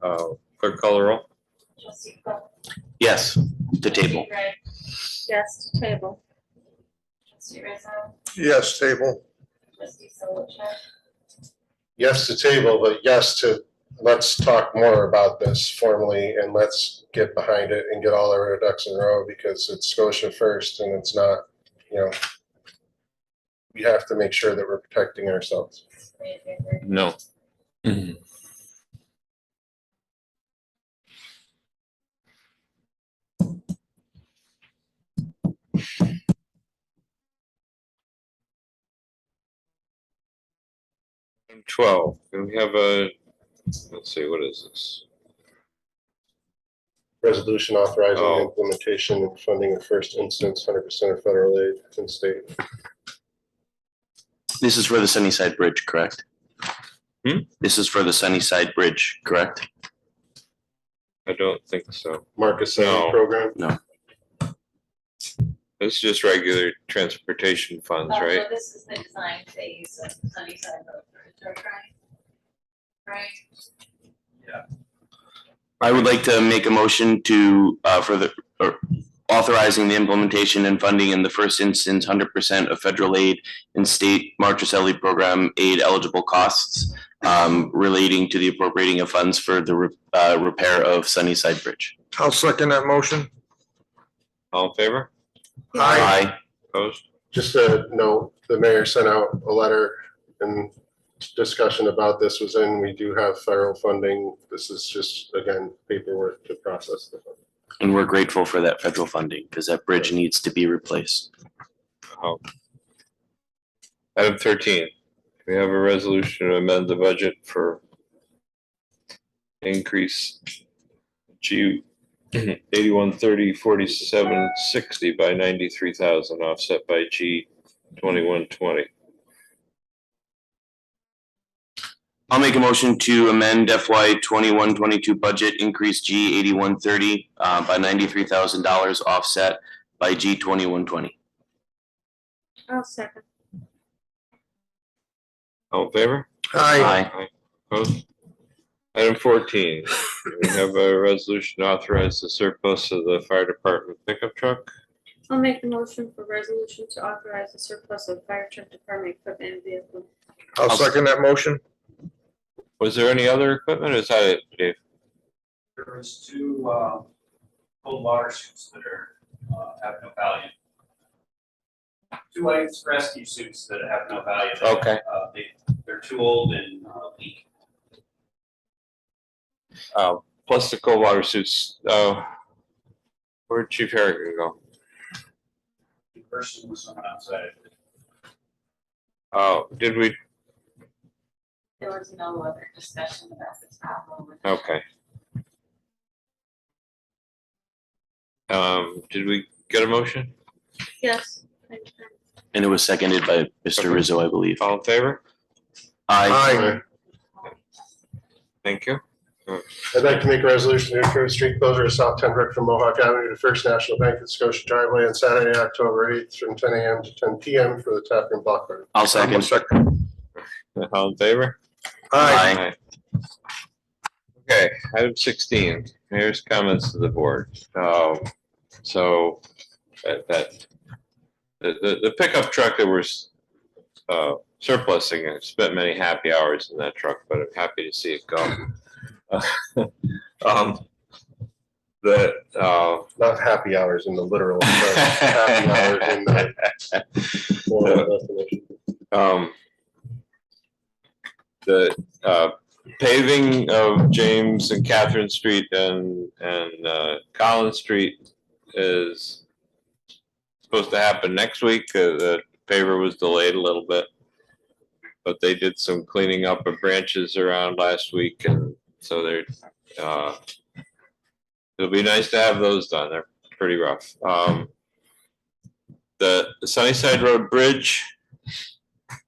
Clerk call the roll. Trustee Coe. Yes, to table. Trustee Gray. Yes, to table. Trustee Rizzo. Yes, table. Trustee Solichak. Yes to table, but yes to, let's talk more about this formally and let's get behind it and get all our ducks in a row because it's Scotia first and it's not, we have to make sure that we're protecting ourselves. No. Item 12, and we have let's see, what is this? Resolution authorizing the implementation and funding in first instance, 100% of federal aid and state. This is for the Sunnyside Bridge, correct? This is for the Sunnyside Bridge, correct? I don't think so. Marcus program? No. It's just regular transportation funds, right? So this is the design phase of Sunnyside Road Bridge, right? Yeah. I would like to make a motion to, authorizing the implementation and funding in the first instance, 100% of federal aid and state Marchicelli program aid eligible costs relating to the appropriating of funds for the repair of Sunnyside Bridge. I'll second that motion. All in favor? Aye. Opposed? Just a note, the mayor sent out a letter and discussion about this was in, we do have federal funding. This is just, again, paperwork to process the funding. And we're grateful for that federal funding because that bridge needs to be replaced. Item 13, we have a resolution to amend the budget for increase G 81304760 by 93,000, offset by G 2120. I'll make a motion to amend FY 21-22 budget, increase G 8130 by $93,000, offset by G 2120. I'll second. All in favor? Aye. Opposed? Item 14, we have a resolution to authorize the surplus of the fire department pickup truck. I'll make the motion for resolution to authorize the surplus of fire truck department equipment and vehicle. I'll second that motion. Was there any other equipment, or is that it, Dave? There was two cold water suits that are have no value. Two ice rescue suits that have no value. Okay. They're too old and leak. Plus the cold water suits. Where'd Chief Harrigan go? The person was someone outside. Oh, did we? There was no other discussion about this problem. Okay. Did we get a motion? Yes. And it was seconded by Mr. Rizzo, I believe. All in favor? Aye. Thank you. I'd like to make a resolution to approve street closure of South 10 Brook from Mohawk Avenue to First National Bank at Scotia Driveway on Saturday, October 8th from 10 a.m. to 10 p.m. for the tap room block party. I'll second. All in favor? Aye. Okay, item 16, here's comments to the board. So the pickup truck that we're surplusing, I spent many happy hours in that truck, but I'm happy to see it go. Not happy hours in the literal sense, happy hours in the moral definition. The paving of James and Catherine Street and Collins Street is supposed to happen next week. The paver was delayed a little bit, but they did some cleaning up of branches around last week, and so they're, it'll be nice to have those done. They're pretty rough. The Sunnyside Road Bridge,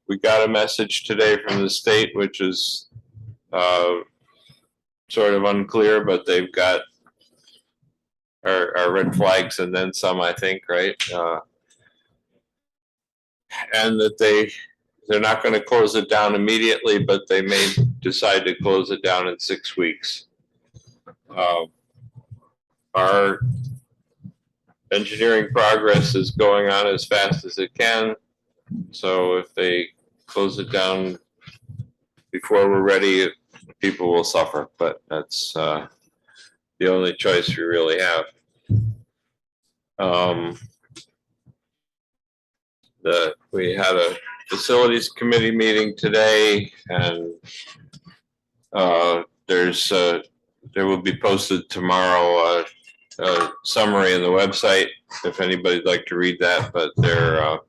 we got a message today from the state, which is sort of unclear, but they've got our red flags and then some, I think, right? And that they're not going to close it down immediately, but they may decide to close it down in 6 weeks. Our engineering progress is going on as fast as it can. So if they close it down before we're ready, people will suffer, but that's the only choice we really have. We had a facilities committee meeting today, and there will be posted tomorrow a summary on the website if anybody'd like to read that. But we're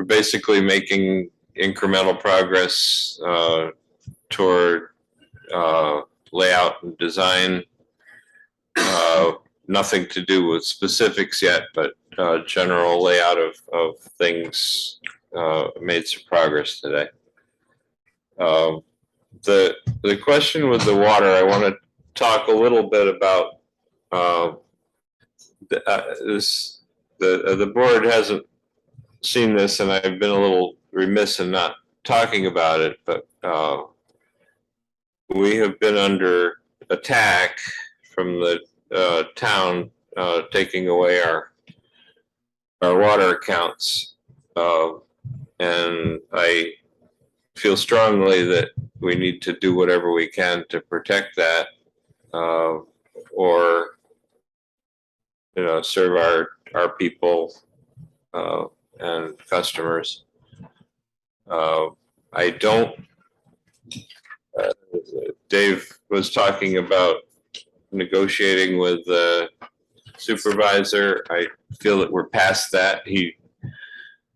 basically making incremental progress toward layout and design. Nothing to do with specifics yet, but general layout of things made some progress today. The question with the water, I want to talk a little bit about this. The board hasn't seen this, and I've been a little remiss in not talking about it, but we have been under attack from the town taking away our water accounts, and I feel strongly that we need to do whatever we can to protect that, or serve our people and customers. I don't. Dave was talking about negotiating with the supervisor. I feel that we're past that. He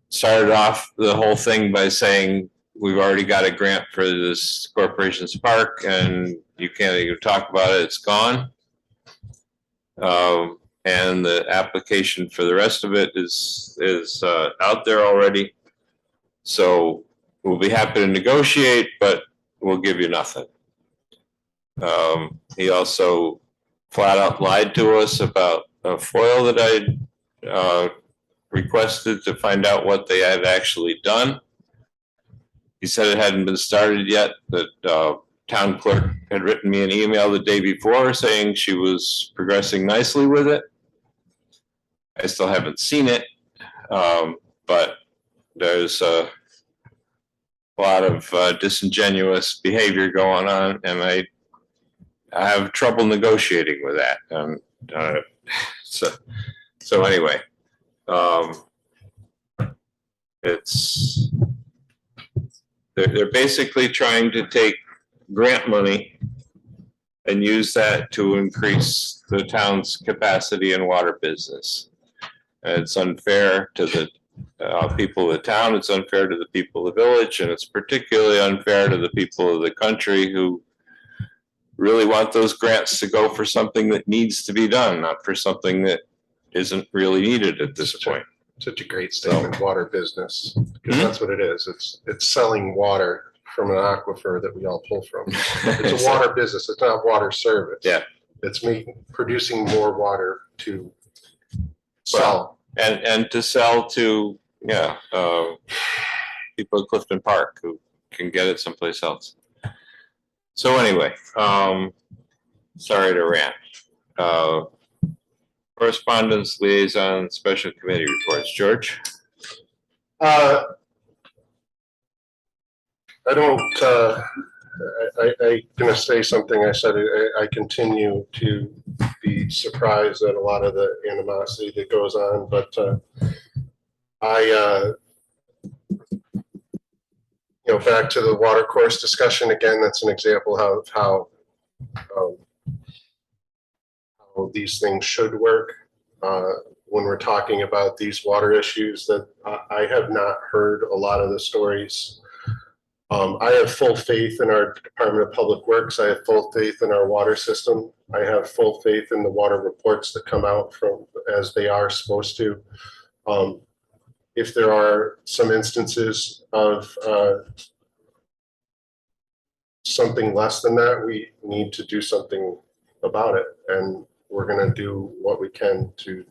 started off the whole thing by saying we've already got a grant for this corporation's park and you can't even talk about it, it's gone. And the application for the rest of it is out there already. So we'll be happy to negotiate, but we'll give you nothing. He also flat out lied to us about a FOIL that I requested to find out what they had actually done. He said it hadn't been started yet, that town clerk had written me an email the day before saying she was progressing nicely with it. I still haven't seen it, but there's a lot of disingenuous behavior going on, and I have trouble negotiating with that. So anyway, they're basically trying to take grant money and use that to increase the town's capacity in water business. And it's unfair to the people of the town, it's unfair to the people of the village, and it's particularly unfair to the people of the country who really want those grants to go for something that needs to be done, not for something that isn't really needed at this point. Such a great statement, water business, because that's what it is. It's selling water from an aquifer that we all pull from. It's a water business. It's not water service. Yeah. It's producing more water to sell. And to sell to, people at Clifton Park who can get it someplace else. So anyway, sorry to rant. Correspondence, liaison, special committee reports. George? I don't, I'm going to say something I said. I continue to be surprised at a lot of the animosity that goes on, but back to the water course discussion again, that's an example of how these things should work when we're talking about these water issues. That I have not heard a lot of the stories I have full faith in our Department of Public Works. I have full faith in our water system. I have full faith in the water reports that come out from as they are supposed to. If there are some instances of something less than that, we need to do something about it. And we're going to do what we can to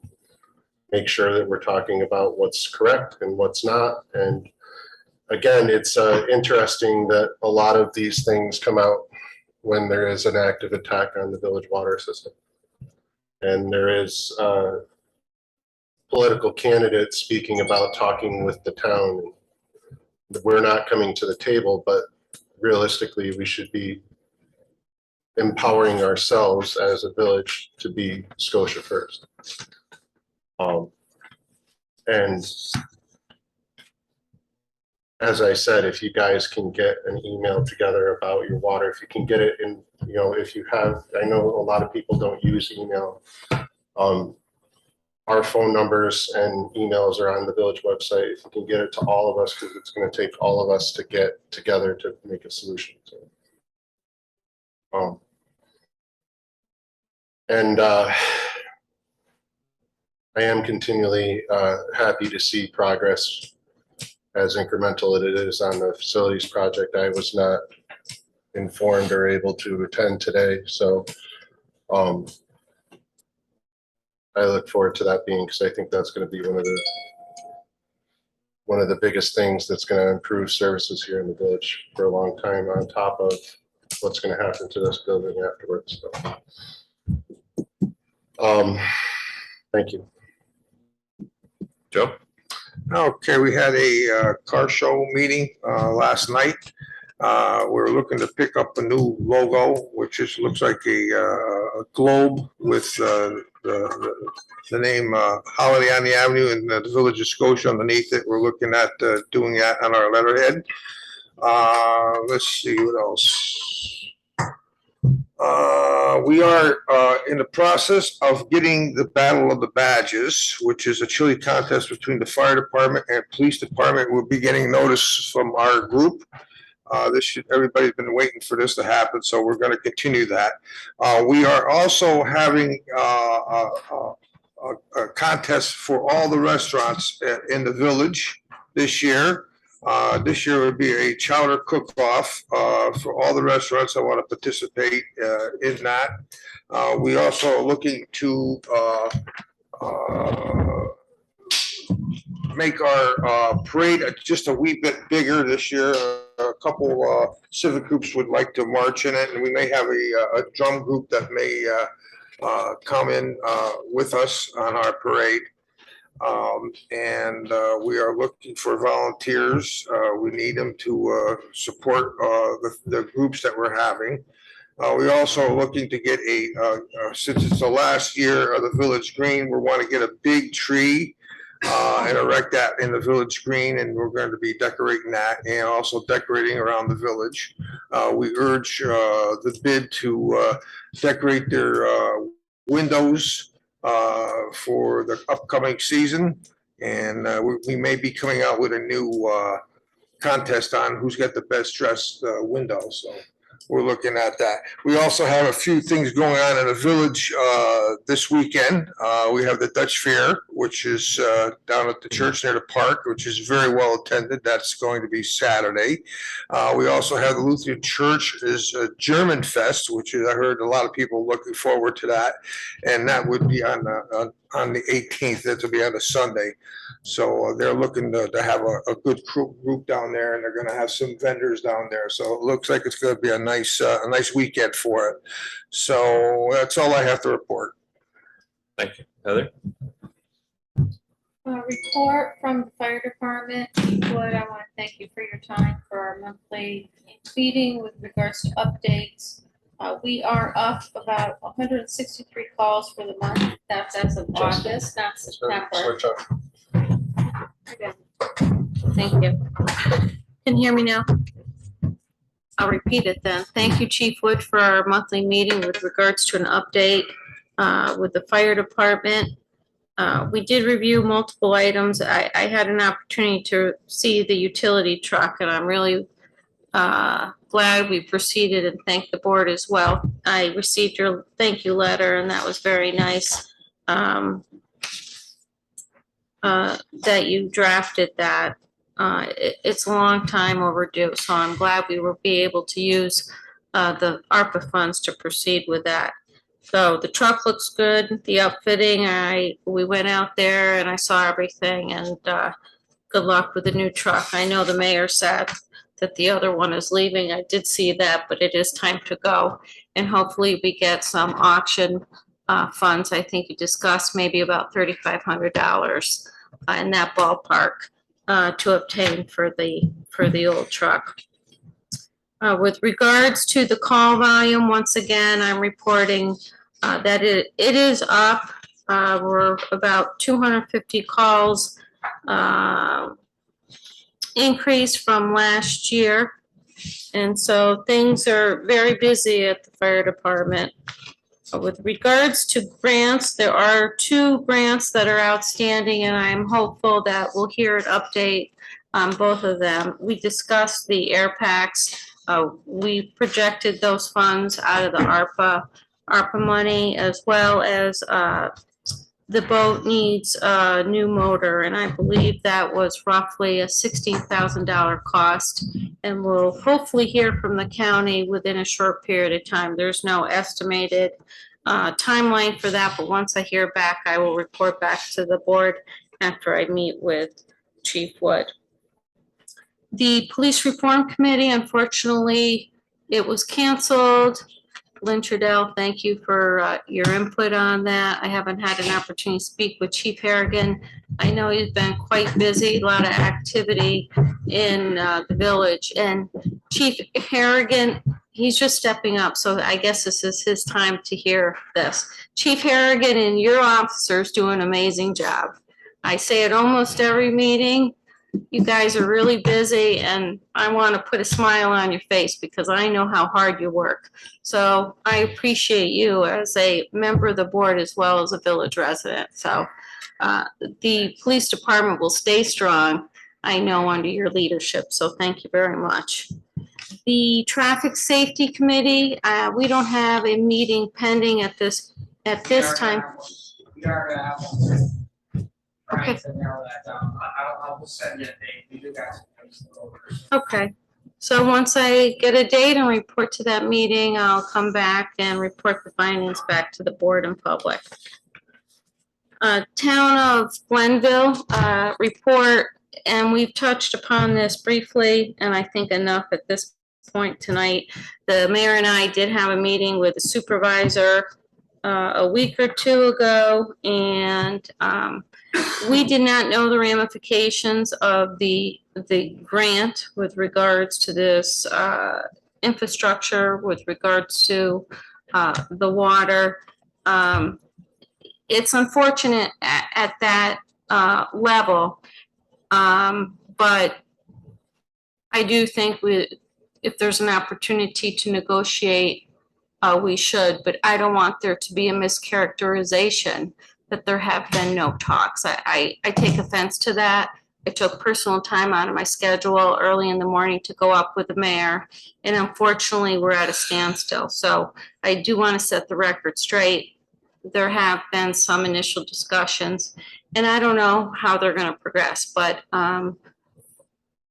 make sure that we're talking about what's correct and what's not. And again, it's interesting that a lot of these things come out when there is an active attack on the village water system. And there is political candidates speaking about talking with the town. We're not coming to the table, but realistically, we should be empowering ourselves as a village to be Scotia first. And as I said, if you guys can get an email together about your water, if you can get it in, you know, if you have, I know a lot of people don't use email. Our phone numbers and emails are on the village website. If you can get it to all of us, because it's going to take all of us to get together to make a solution. So, I am continually happy to see progress, as incremental as it is on the facilities project. I was not informed or able to attend today, so I look forward to that being, because I think that's going to be one of the biggest things that's going to improve services here in the village for a long time, on top of what's going to happen to this building afterwards. So, thank you. Joe? Okay, we had a car show meeting last night. We're looking to pick up a new logo, which is, looks like a globe with the name Holiday on the Avenue and the Village of Scotia underneath it. We're looking at doing that on our letterhead. Let's see what else. We are in the process of getting the Battle of the Badges, which is a chili contest between the fire department and police department. We'll be getting notice from our group. Everybody's been waiting for this to happen, so we're going to continue that. We are also having a contest for all the restaurants in the village this year. This year would be a chowder cook-off for all the restaurants that want to participate in that. We also are looking to make our parade just a wee bit bigger this year. A couple civic groups would like to march in it, and we may have a drum group that may come in with us on our parade. We are looking for volunteers. We need them to support the groups that we're having. We also are looking to get since it's the last year of the village green, we want to get a big tree and erect that in the village green, and we're going to be decorating that and also decorating around the village. We urge the bid to decorate their windows for the upcoming season, and we may be coming out with a new contest on who's got the best dressed window. So we're looking at that. We also have a few things going on in the village this weekend. We have the Dutch Fair, which is down at the church near the park, which is very well attended. That's going to be Saturday. We also have the Lutheran Church is a German Fest, which is, I heard a lot of people looking forward to that, and that would be on the 18th. That will be on a Sunday. So they're looking to have a good group down there, and they're going to have some vendors down there. So it looks like it's going to be a nice weekend for it. So that's all I have to report. Thank you. Heather? Report from the fire department. Wood, I want to thank you for your time for our monthly meeting with regards to updates. We are up about 163 calls for the month. That's as of August, not September. Switch up. Okay. Thank you. Can you hear me now? I'll repeat it then. Thank you, Chief Wood, for our monthly meeting with regards to an update with the fire department. We did review multiple items. I had an opportunity to see the utility truck, and I'm really glad we proceeded and thank the board as well. I received your thank you letter and that was very nice. That you drafted that. It's a long time overdue, so I'm glad we will be able to use the ARPA funds to proceed with that. So the truck looks good, the outfitting, we went out there and I saw everything, and good luck with the new truck. I know the mayor said that the other one is leaving. I did see that, but it is time to go. And hopefully we get some auction funds. I think you discussed maybe about $3,500 in that ballpark to obtain for the old truck. With regards to the call volume, once again, I'm reporting that it is up. We're about 250 calls increase from last year. And so things are very busy at the fire department. With regards to grants, there are 2 grants that are outstanding, and I'm hopeful that we'll hear an update on both of them. We discussed the air packs. We projected those funds out of the ARPA money, as well as the boat needs a new motor, and I believe that was roughly a $16,000 cost. And we'll hopefully hear from the county within a short period of time. There's no estimated timeline for that, but once I hear back, I will report back to the board after I meet with Chief Wood. The Police Reform Committee, unfortunately, it was canceled. Lynn Trudell, thank you for your input on that. I haven't had an opportunity to speak with Chief Harrigan. I know he's been quite busy, a lot of activity in the village. And Chief Harrigan, he's just stepping up, so I guess this is his time to hear this. Chief Harrigan and your officers do an amazing job. I say it almost every meeting. You guys are really busy, and I want to put a smile on your face because I know how hard you work. So I appreciate you as a member of the board as well as a village resident. So the police department will stay strong, I know, under your leadership. So thank you very much. The Traffic Safety Committee, we don't have a meeting pending at this time. Okay. I will send you a date. You do guys. Okay. So once I get a date and report to that meeting, I'll come back and report the findings back to the board and public. Town of Glenville report, and we've touched upon this briefly, and I think enough at this point tonight. The mayor and I did have a meeting with the supervisor a week or 2 ago, and we did not know the ramifications of the grant with regards to this infrastructure, with regards to the water. It's unfortunate at that level, but I do think if there's an opportunity to negotiate, we should, but I don't want there to be a mischaracterization that there have been no talks. I take offense to that. I took personal time out of my schedule early in the morning to go up with the mayor, and unfortunately we're at a standstill. So I do want to set the record straight. There have been some initial discussions, and I don't know how they're going to progress, but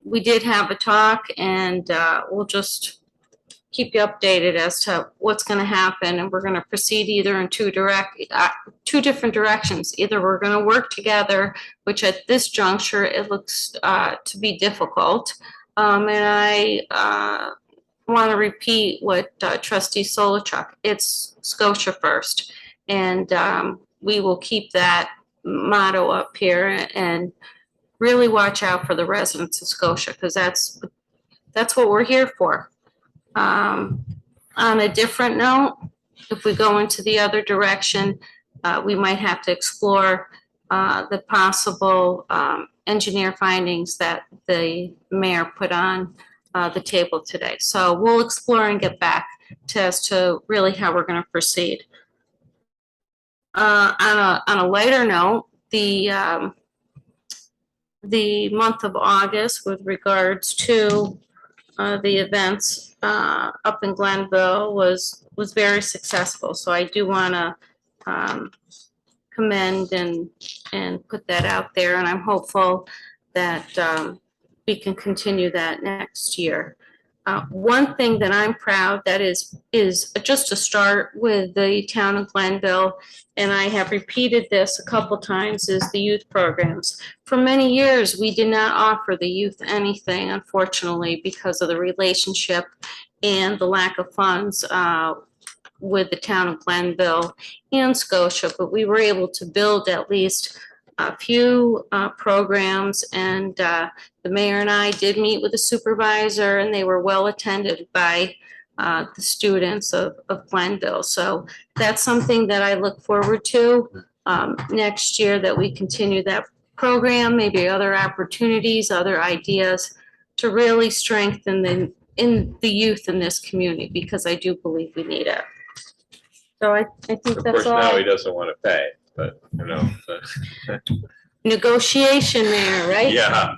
we did have a talk, and we'll just keep you updated as to what's going to happen, and we're going to proceed either in two different directions. Either we're going to work together, which at this juncture it looks to be difficult, and I want to repeat what Trustee Solichuk. It's Scotia first, and we will keep that motto up here and really watch out for the residents of Scotia, because that's what we're here for. On a different note, if we go into the other direction, we might have to explore the possible engineer findings that the mayor put on the table today. So we'll explore and get back as to really how we're going to proceed. On a lighter note, the month of August with regards to the events up in Glenville was very successful. So I do want to commend and put that out there, and I'm hopeful that we can continue that next year. One thing that I'm proud that is just to start with the town of Glenville, and I have repeated this a couple times, is the youth programs. For many years, we did not offer the youth anything, unfortunately, because of the relationship and the lack of funds with the town of Glenville and Scotia, but we were able to build at least a few programs, and the mayor and I did meet with the supervisor, and they were well attended by the students of Glenville. So that's something that I look forward to next year, that we continue that program, maybe other opportunities, other ideas to really strengthen the youth in this community, because I do believe we need it. So I think Of that's course, all. now he doesn't want to pay, but you know. Negotiation there, right? Yeah,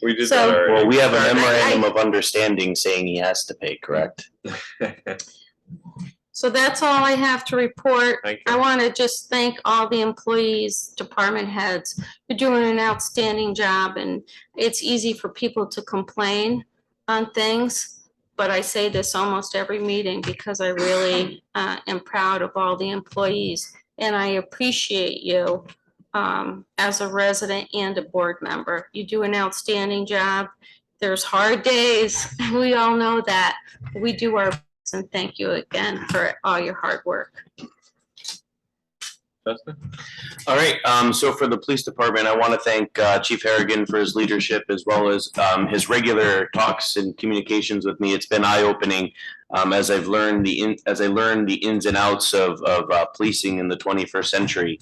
we did So- that already. Well, we have a memorandum of understanding saying he has to pay, correct? So that's all I have to report. Thank I want to just thank all the employees, department heads. You're doing an outstanding job, and it's easy for people to complain on things. But I say this almost every meeting because I really am proud of all the employees, and I appreciate you as a resident and a board member. You do an outstanding job. There's hard days. We all know that. We do our best, and thank you again for all your hard work. Justin? All right, so for the police department, I want to thank Chief Harrigan for his leadership, as well as his regular talks and communications with me. It's been eye-opening as I learned the ins and outs of policing in the 21st century.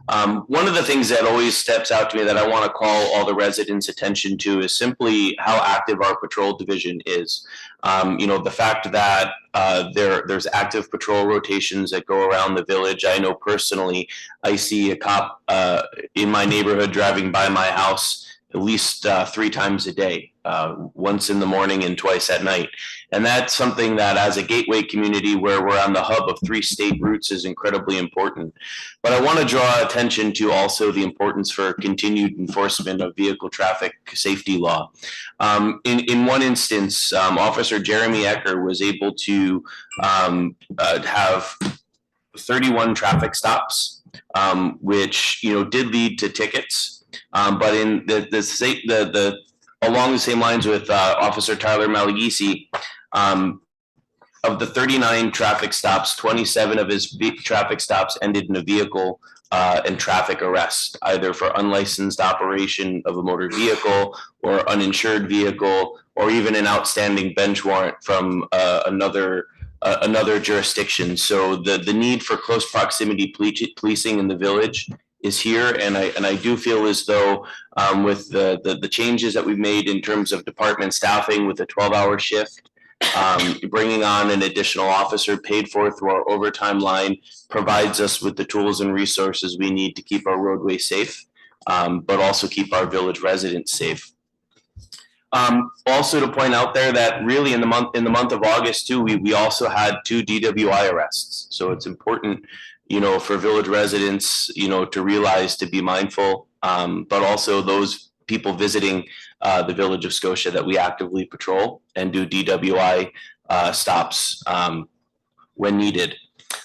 One of the things that always steps out to me that I want to call all the residents' attention to is simply how active our patrol division is. You know, the fact that there's active patrol rotations that go around the village. I know personally, I see a cop in my neighborhood driving by my house at least 3 times a day, once in the morning and twice at night. And that's something that, as a gateway community where we're on the hub of 3 state routes, is incredibly important. But I want to draw attention to also the importance for continued enforcement of vehicle traffic safety law. In one instance, Officer Jeremy Ecker was able to have 31 traffic stops, which did lead to tickets. But in the along the same lines with Officer Tyler Malagisi, of the 39 traffic stops, 27 of his traffic stops ended in a vehicle and traffic arrest, either for unlicensed operation of a motor vehicle or uninsured vehicle, or even an outstanding bench warrant from another jurisdiction. So the need for close proximity policing in the village is here, and I do feel as though with the changes that we've made in terms of department staffing with a 12-hour shift, bringing on an additional officer paid for through our overtime line provides us with the tools and resources we need to keep our roadway safe, but also keep our village residents safe. Also to point out there that really in the month of August too, we also had 2 DWI arrests. So it's important, for village residents, to realize, to be mindful, but also those people visiting the village of Scotia, that we actively patrol and do DWI stops when needed.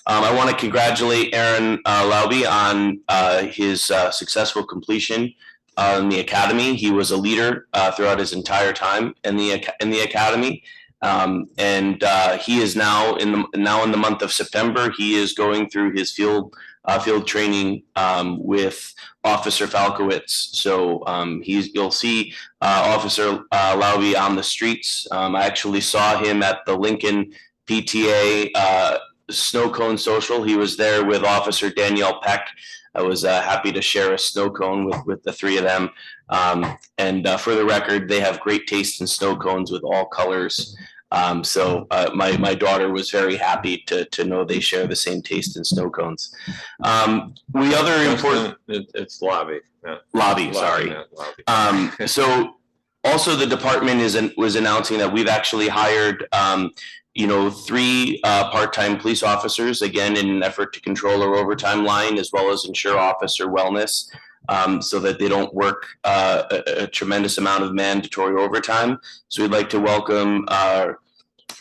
I want to congratulate Aaron Lauby on his successful completion in the academy. He was a leader throughout his entire time in the academy. And he is now in the month of September, he is going through his field training with Officer Falkowitz. So you'll see Officer Lauby on the streets. I actually saw him at the Lincoln PTA Snow Cone Social. He was there with Officer Danielle Peck. I was happy to share a snow cone with the 3 of them. And for the record, they have great taste in snow cones with all colors. So my daughter was very happy to know they share the same taste in snow cones. It's lobby. Lobby, sorry. Lobby. So Also, the department was announcing that we've actually hired 3 part-time police officers, again, in an effort to control our overtime line, as well as ensure officer wellness, so that they don't work a tremendous amount of mandatory overtime. So we'd like to welcome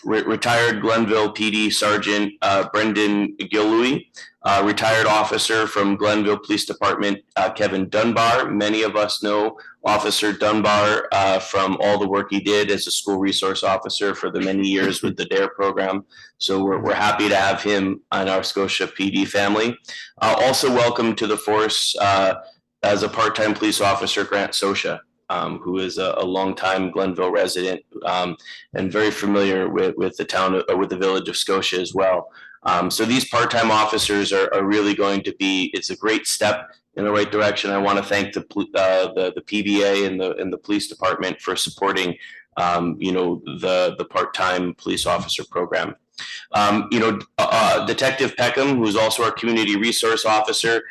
retired Glenville PD Sergeant Brendan Gillouis, retired officer from Glenville Police Department, Kevin Dunbar. Many of us know Officer Dunbar from all the work he did as a school resource officer for the many years with the DARE program. So we're happy to have him on our Scotia PD family. Also welcome to the force as a part-time police officer, Grant Sosha, who is a longtime Glenville resident and very familiar with the town, with the village of Scotia as well. So these part-time officers are really going to be, it's a great step in the right direction. I want to thank the PBA and the police department for supporting the part-time police officer program. Detective Peckham, who's also our community resource officer,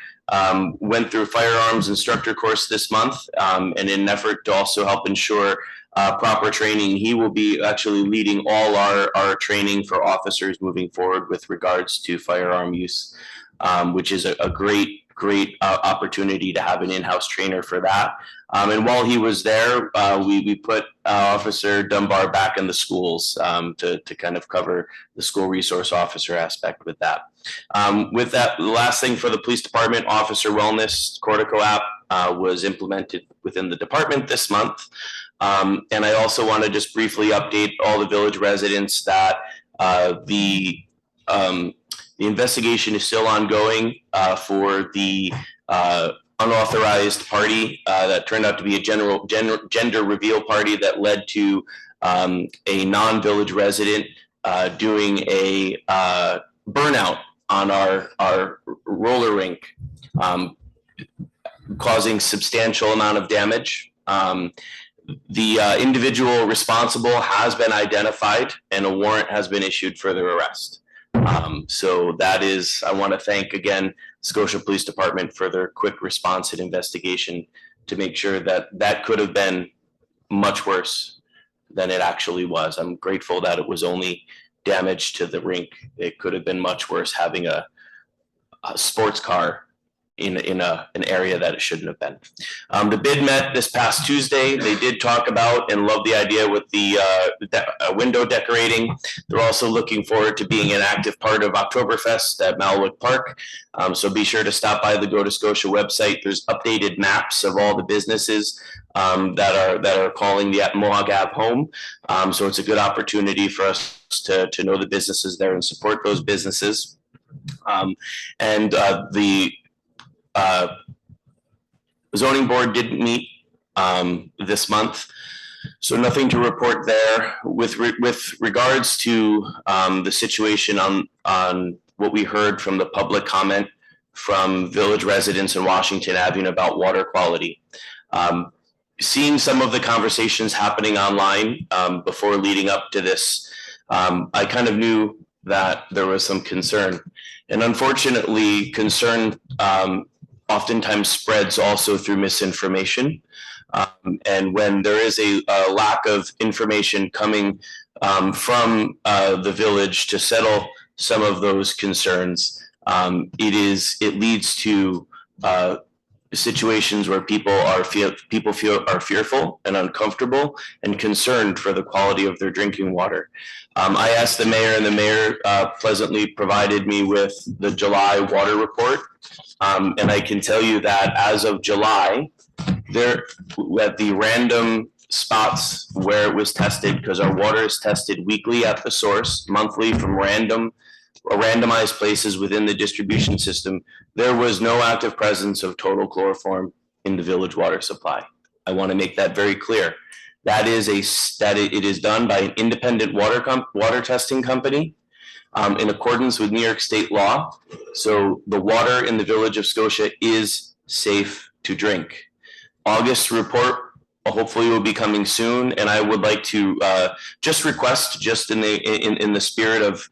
went through a firearms instructor course this month, and in an effort to also help ensure proper training, he will be actually leading all our training for officers moving forward with regards to firearm use, which is a great opportunity to have an in-house trainer for that. And while he was there, we put Officer Dunbar back in the schools to kind of cover the school resource officer aspect with that. With that, the last thing for the police department, Officer Wellness Cortico app was implemented within the department this month. And I also want to just briefly update all the village residents that the investigation is still ongoing for the unauthorized party that turned out to be a gender reveal party that led to a non-village resident doing a burnout on our roller rink, causing substantial amount of damage. The individual responsible has been identified and a warrant has been issued for their arrest. So that is, I want to thank again Scotia Police Department for their quick response and investigation to make sure that that could have been much worse than it actually was. I'm grateful that it was only damage to the rink. It could have been much worse having a sports car in an area that it shouldn't have been. The bid met this past Tuesday. They did talk about and love the idea with the window decorating. They're also looking forward to being an active part of Oktoberfest at Malwick Park. So be sure to stop by the Go to Scotia website. There's updated maps of all the businesses that are calling the Mohawk Ave home. So it's a good opportunity for us to know the businesses there and support those businesses. The zoning board didn't meet this month, so nothing to report there. With regards to the situation on what we heard from the public comment from village residents in Washington Avenue about water quality. Seeing some of the conversations happening online before leading up to this, I kind of knew that there was some concern. And unfortunately, concern oftentimes spreads also through misinformation. And when there is a lack of information coming from the village to settle some of those concerns, it leads to situations where people are fearful and uncomfortable and concerned for the quality of their drinking water. I asked the mayor, and the mayor pleasantly provided me with the July water report. And I can tell you that as of July, there at the random spots where it was tested, because our water is tested weekly at the source, monthly from randomized places within the distribution system, there was no active presence of total chloroform in the village water supply. I want to make that very clear. It is done by an independent water testing company in accordance with New York state law. So the water in the village of Scotia is safe to drink. August report hopefully will be coming soon, and I would like to just request, just in the spirit of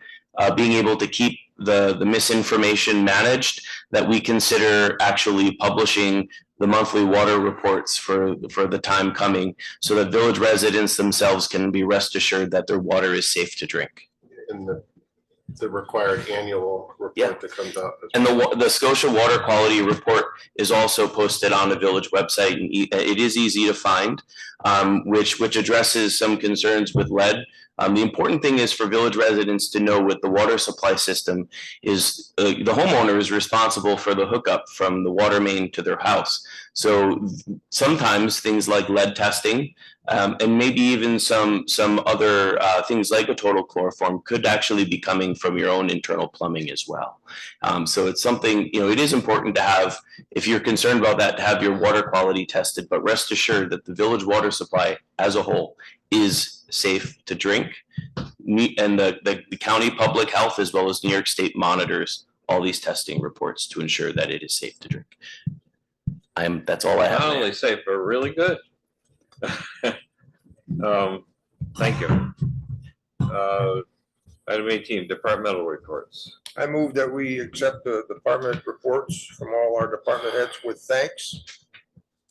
being able to keep the misinformation managed, that we consider actually publishing the monthly water reports for the time coming, so that village residents themselves can be rest assured that their water is safe to drink. In the required annual report that comes out. And the Scotia Water Quality Report is also posted on the village website, and it is easy to find, which addresses some concerns with lead. The important thing is for village residents to know with the water supply system is the homeowner is responsible for the hookup from the water main to their house. So sometimes things like lead testing and maybe even some other things like a total chloroform could actually be coming from your own internal plumbing as well. So it's something, it is important to have, if you're concerned about that, to have your water quality tested, but rest assured that the village water supply as a whole is safe to drink. And the county public health as well as New York State monitors all these testing reports to ensure that it is safe to drink. That's all I have. Not only safe, but really good. Thank you. Item 18, departmental reports. I move that we accept the department reports from all our department heads with thanks.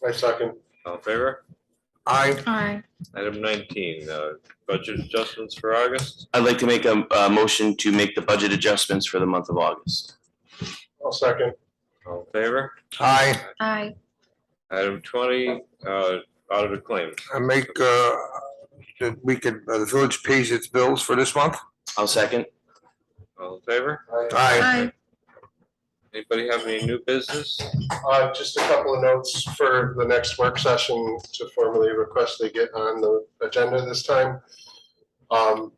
I second. All in favor? Aye. Aye. Item 19, budget adjustments for August. I'd like to make a motion to make the budget adjustments for the month of August. I'll second. All in favor? Aye. Aye. Item 20, audited claims. I make, that we could, the village pays its bills for this month. I'll second. All in favor? Aye. Anybody have any new business? Just a couple of notes for the next work session to formally request they get on the agenda this time.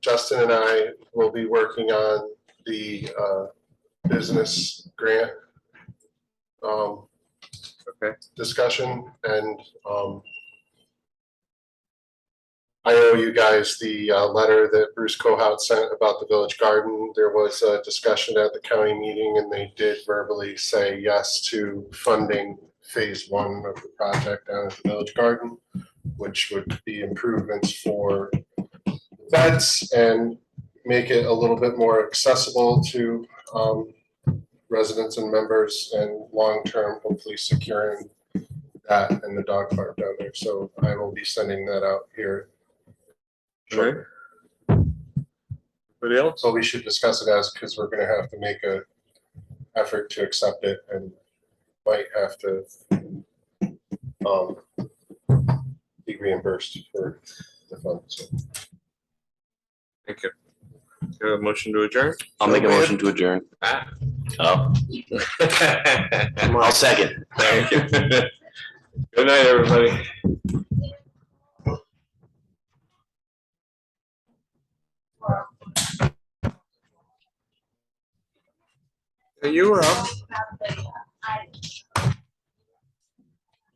Justin and I will be working on the business grant discussion, and I owe you guys the letter that Bruce Cohout sent about the village garden. There was a discussion at the county meeting, and they did verbally say yes to funding phase 1 of the project down at the village garden, which would be improvements for beds and make it a little bit more accessible to residents and members, and long-term, hopefully securing that and the dog park down there. So I will be sending that out here. Sure. Anybody else? So we should discuss it as, because we're gonna have to make a effort to accept it, and might have to be reimbursed for the fund, so. Thank you. Do you have a motion to adjourn? I'll make a motion to adjourn. Oh. I'll second. Thank you. Good night, everybody. You were up.